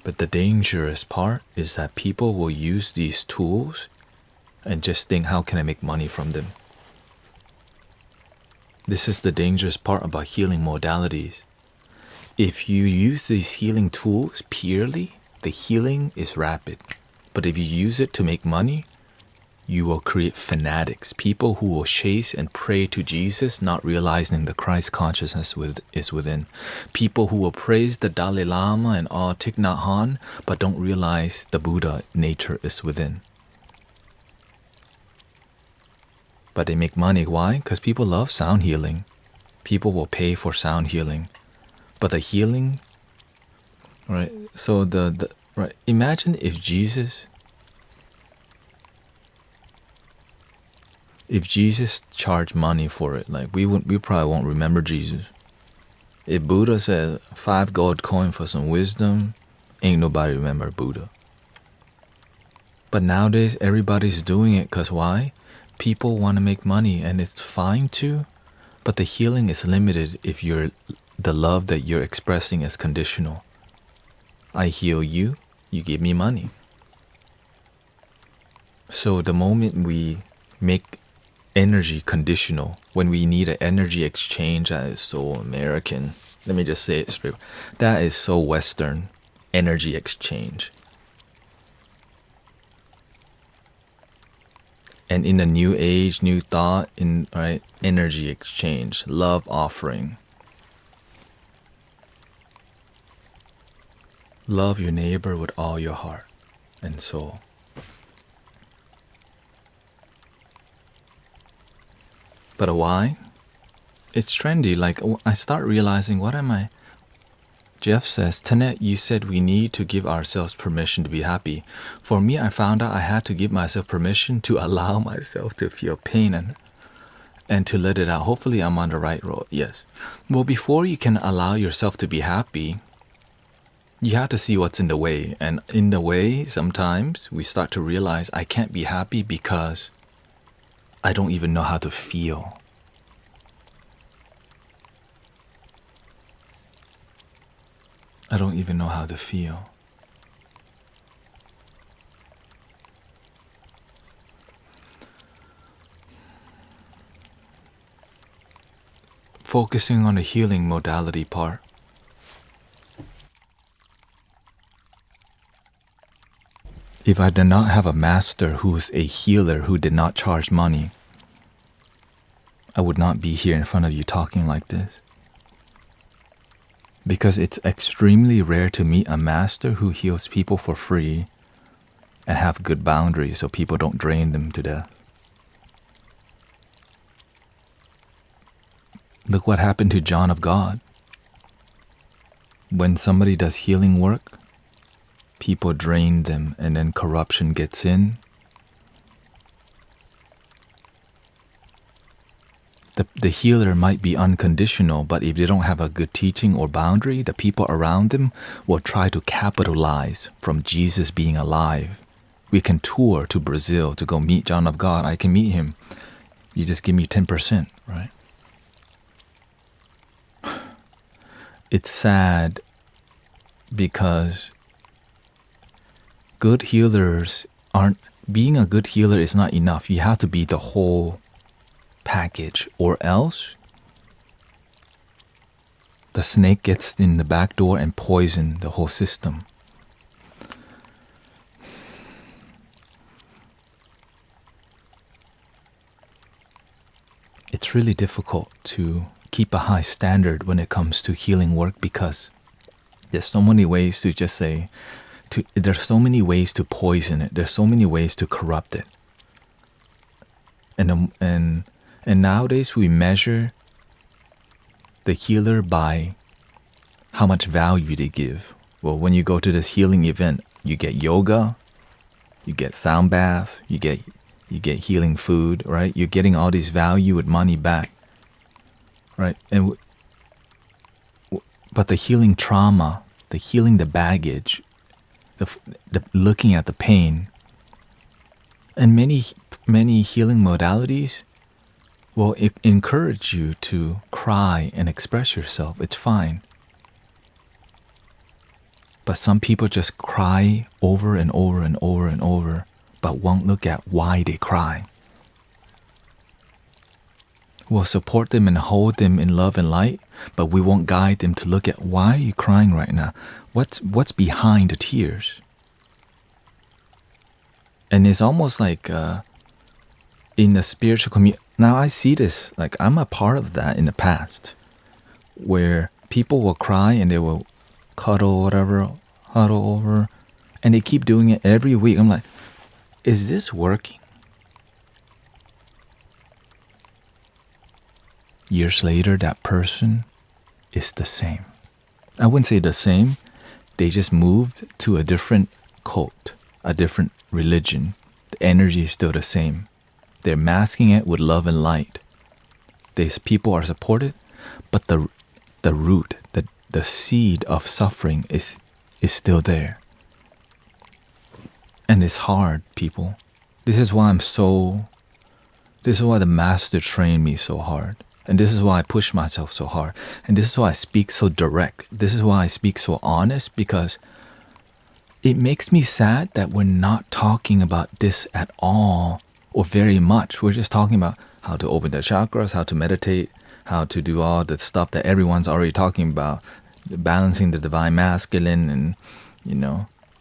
But the dangerous part is that people will use these tools and just think, how can I make money from them? This is the dangerous part about healing modalities. If you use these healing tools purely, the healing is rapid. But if you use it to make money, you will create fanatics, people who will chase and pray to Jesus, not realizing the Christ consciousness is within. People who will praise the Dalai Lama and all Thich Nhat Hanh, but don't realize the Buddha nature is within. But they make money. Why? Because people love sound healing. People will pay for sound healing. But the healing, right? So right. Imagine if Jesus charged money for it, like we probably won't remember Jesus. If Buddha says 5 gold coin for some wisdom, ain't nobody remember Buddha. But nowadays everybody's doing it because why? People want to make money, and it's fine too, but the healing is limited if the love that you're expressing is conditional. I heal you, you give me money. So the moment we make energy conditional, when we need an energy exchange, that is so American. Let me just say it straight. That is so Western, energy exchange. And in the new age, new thought, right, energy exchange, love offering. Love your neighbor with all your heart and soul. But why? It's trendy. Like, I start realizing, what am I? Jeff says, Tanet, you said we need to give ourselves permission to be happy. For me, I found out I had to give myself permission to allow myself to feel pain and to let it out. Hopefully I'm on the right road. Yes. Well, before you can allow yourself to be happy, you have to see what's in the way. And in the way, sometimes we start to realize I can't be happy because I don't even know how to feel. I don't even know how to feel. Focusing on the healing modality part. If I did not have a master who's a healer who did not charge money, I would not be here in front of you talking like this. Because it's extremely rare to meet a master who heals people for free and have good boundaries so people don't drain them to death. Look what happened to John of God. When somebody does healing work, people drain them and then corruption gets in. The healer might be unconditional, but if they don't have a good teaching or boundary, the people around them will try to capitalize from Jesus being alive. We can tour to Brazil to go meet John of God. I can meet him. You just give me 10%, right? It's sad because good healers being a good healer is not enough. You have to be the whole package, or else the snake gets in the back door and poison the whole system. It's really difficult to keep a high standard when it comes to healing work because there's so many ways to just say, there's so many ways to poison it. There's so many ways to corrupt it. And nowadays we measure the healer by how much value they give. Well, when you go to this healing event, you get yoga, you get sound bath, you get healing food, right? You're getting all this value with money back, right? But the healing trauma, the healing the baggage, the looking at the pain, and many healing modalities will encourage you to cry and express yourself. It's fine. But some people just cry over and over and over and over, but won't look at why they cry. We'll support them and hold them in love and light, but we won't guide them to look at why are you crying right now? What's behind the tears? And it's almost like in the spiritual community. Now I see this, like I'm a part of that in the past, where people will cry and they will cuddle, whatever, huddle over, and they keep doing it every week. I'm like, is this working? Years later, that person is the same. I wouldn't say the same. They just moved to a different cult, a different religion. The energy is still the same. They're masking it with love and light. These people are supported, but the root, the seed of suffering is still there. And it's hard, people. This is why the master trained me so hard. And this is why I push myself so hard. And this is why I speak so direct. This is why I speak so honest, because it makes me sad that we're not talking about this at all or very much. We're just talking about how to open the chakras, how to meditate, how to do all the stuff that everyone's already talking about, balancing the divine masculine and,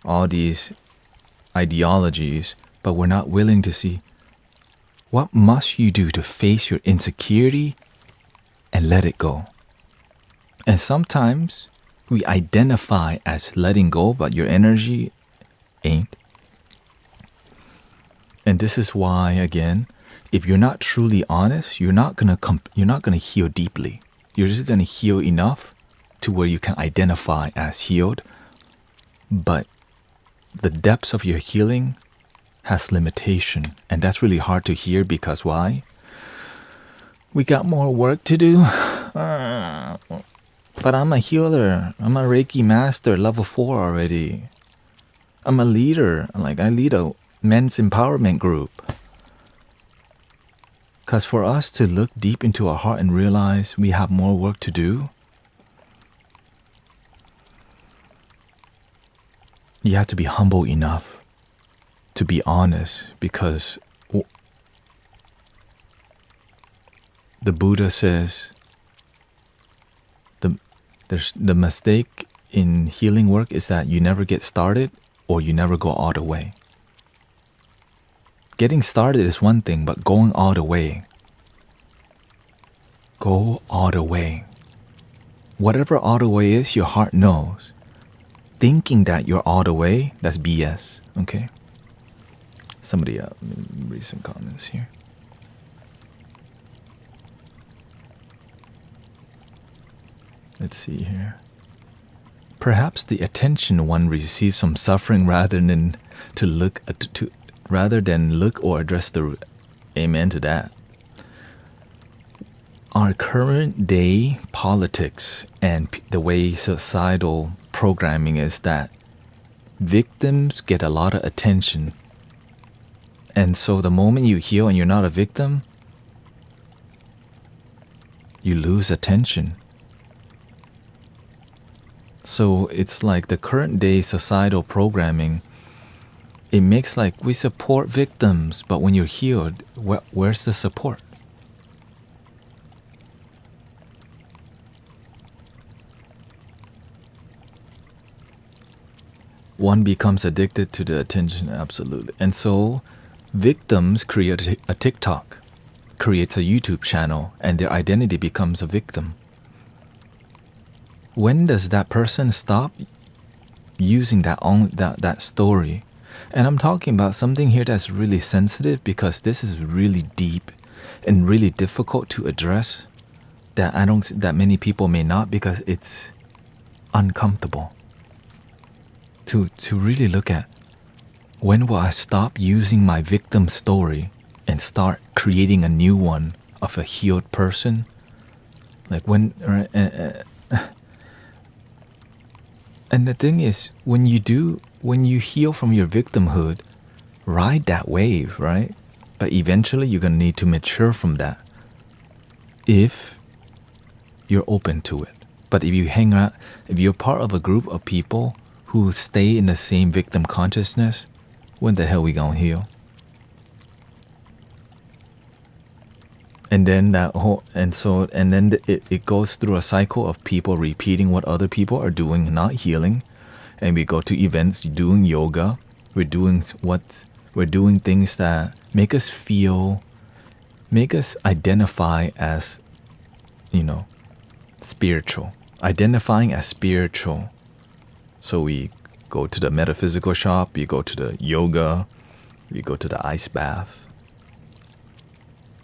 all these ideologies. But we're not willing to see what must you do to face your insecurity and let it go. And sometimes we identify as letting go, but your energy ain't. And this is why, again, if you're not truly honest, you're not gonna heal deeply. You're just gonna heal enough to where you can identify as healed, but the depths of your healing has limitation, and that's really hard to hear because why? We got more work to do. But I'm a healer. I'm a Reiki master, level 4 already. I'm a leader. I lead a men's empowerment group. Because for us to look deep into our heart and realize we have more work to do, you have to be humble enough to be honest, because the Buddha says the mistake in healing work is that you never get started or you never go all the way. Getting started is one thing, but going all the way. Go all the way. Whatever all the way is, your heart knows. Thinking that you're all the way, that's BS, okay? Somebody let me read some comments here. Let's see here. Perhaps the attention one receives from suffering rather than look or address the root. Amen to that. Our current day politics and the way societal programming is that victims get a lot of attention. And so the moment you heal and you're not a victim, you lose attention. So it's like the current day societal programming, it makes like we support victims, but when you're healed, where's the support? One becomes addicted to the attention, absolutely. And so victims create a TikTok, creates a YouTube channel, and their identity becomes a victim. When does that person stop using that story? And I'm talking about something here that's really sensitive, because this is really deep and really difficult to address, that many people may not, because it's uncomfortable to really look at. When will I stop using my victim story and start creating a new one of a healed person? Like when and the thing is, when you heal from your victimhood, ride that wave, right? But eventually you're going to need to mature from that if you're open to it. But if you hang out, if you're part of a group of people who stay in the same victim consciousness, when the hell we gonna heal? And then it goes through a cycle of people repeating what other people are doing, not healing. And we go to events, doing yoga. We're doing things that make us identify as, spiritual. Identifying as spiritual. So we go to the metaphysical shop, we go to the yoga, we go to the ice bath.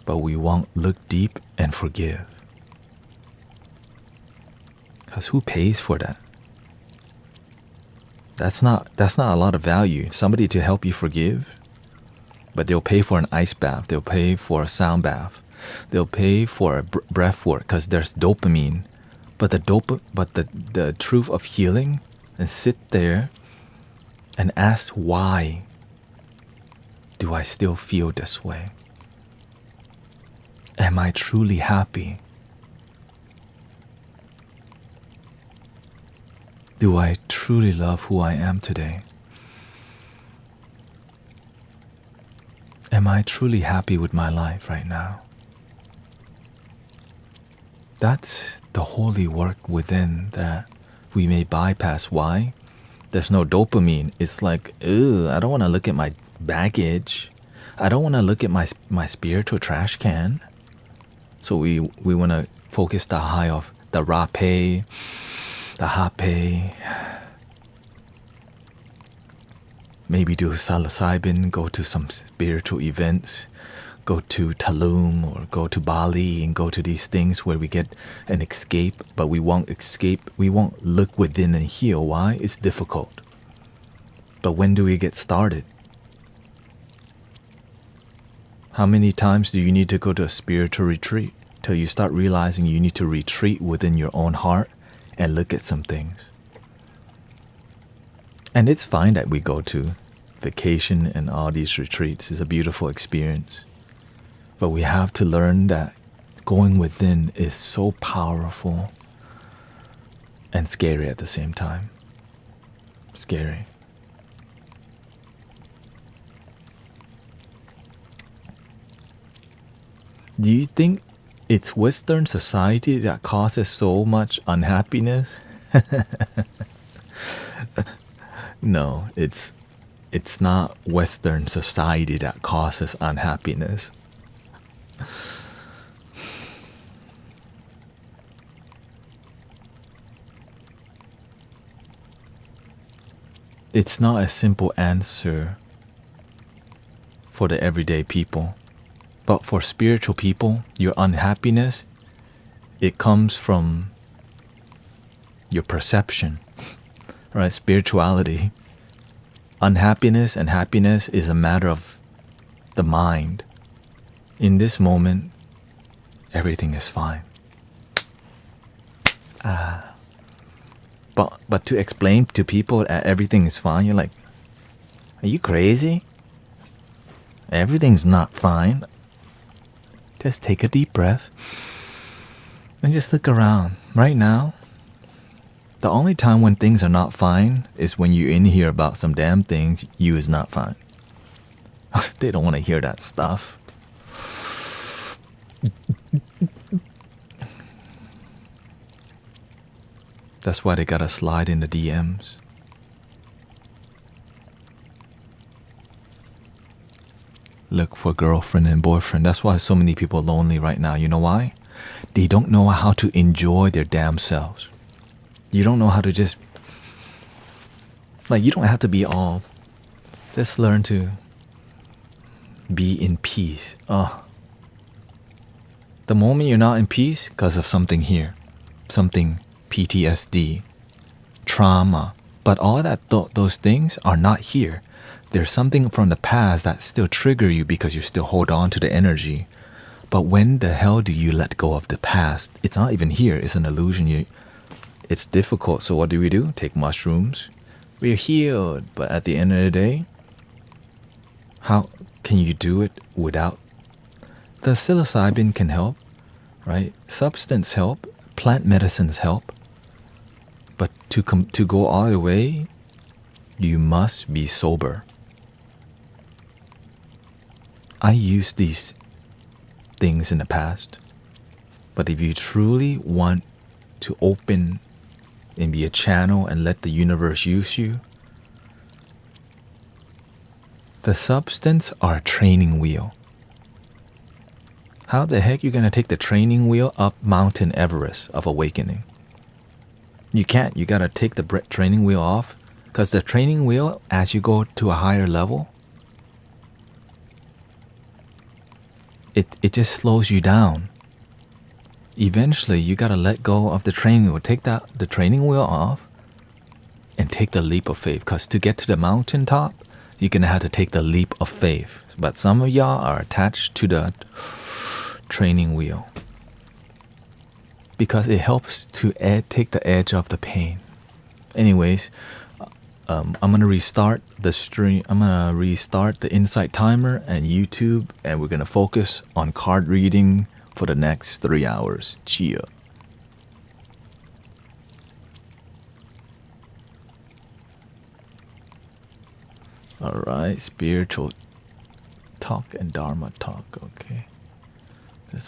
But we won't look deep and forgive. Because who pays for that? That's not a lot of value. Somebody to help you forgive, but they'll pay for an ice bath. They'll pay for a sound bath. They'll pay for a breath work because there's dopamine. But the truth of healing, and sit there and ask, why do I still feel this way? Am I truly happy? Do I truly love who I am today? Am I truly happy with my life right now? That's the holy work within that we may bypass. Why? There's no dopamine. It's like, I don't want to look at my baggage. I don't want to look at my spiritual trash can. So we want to focus the high of the rape, the hape. Maybe do psilocybin, go to some spiritual events, go to Tulum or go to Bali and go to these things where we get an escape, but we won't escape. We won't look within and heal. Why? It's difficult. But when do we get started? How many times do you need to go to a spiritual retreat till you start realizing you need to retreat within your own heart and look at some things? And it's fine that we go to vacation and all these retreats. It's a beautiful experience. But we have to learn that going within is so powerful and scary at the same time. Scary. Do you think it's Western society that causes so much unhappiness? No, it's not Western society that causes unhappiness. It's not a simple answer for the everyday people. But for spiritual people, your unhappiness, it comes from your perception, right? Spirituality. Unhappiness and happiness is a matter of the mind. In this moment, everything is fine. But to explain to people that everything is fine, you're like, are you crazy? Everything's not fine. Just take a deep breath and just look around. Right now, the only time when things are not fine is when you in here about some damn things you is not fine. They don't want to hear that stuff. That's why they gotta slide in the DMs. Look for girlfriend and boyfriend. That's why so many people are lonely right now. You know why? They don't know how to enjoy their damn selves. You don't know how to just, you don't have to be all. Just learn to be in peace. The moment you're not in peace, because of something here, something PTSD, trauma, but all that those things are not here. There's something from the past that still trigger you because you still hold on to the energy. But when the hell do you let go of the past? It's not even here. It's an illusion. It's difficult. So what do? Take mushrooms. We're healed. But at the end of the day, how can you do it without? The psilocybin can help, right? Substance help. Plant medicines help. But to go all the way you must be sober. I used these things in the past, but if you truly want to open and be a channel and let the universe use you, the substance are a training wheel. How the heck you gonna take the training wheel up Mountain Everest of awakening? You can't. You gotta take the training wheel off, because the training wheel, as you go to a higher level, it just slows you down. Eventually, you gotta let go of the training wheel. Take the training wheel off and take the leap of faith. Because to get to the mountaintop, you're gonna have to take the leap of faith. But some of y'all are attached to the training wheel because it helps to take the edge off the pain. Anyways, I'm gonna restart the stream. I'm gonna restart the Insight timer and YouTube, and we're gonna focus on card reading for the next 3 hours. Cheer. All right, spiritual talk and Dharma talk. Okay.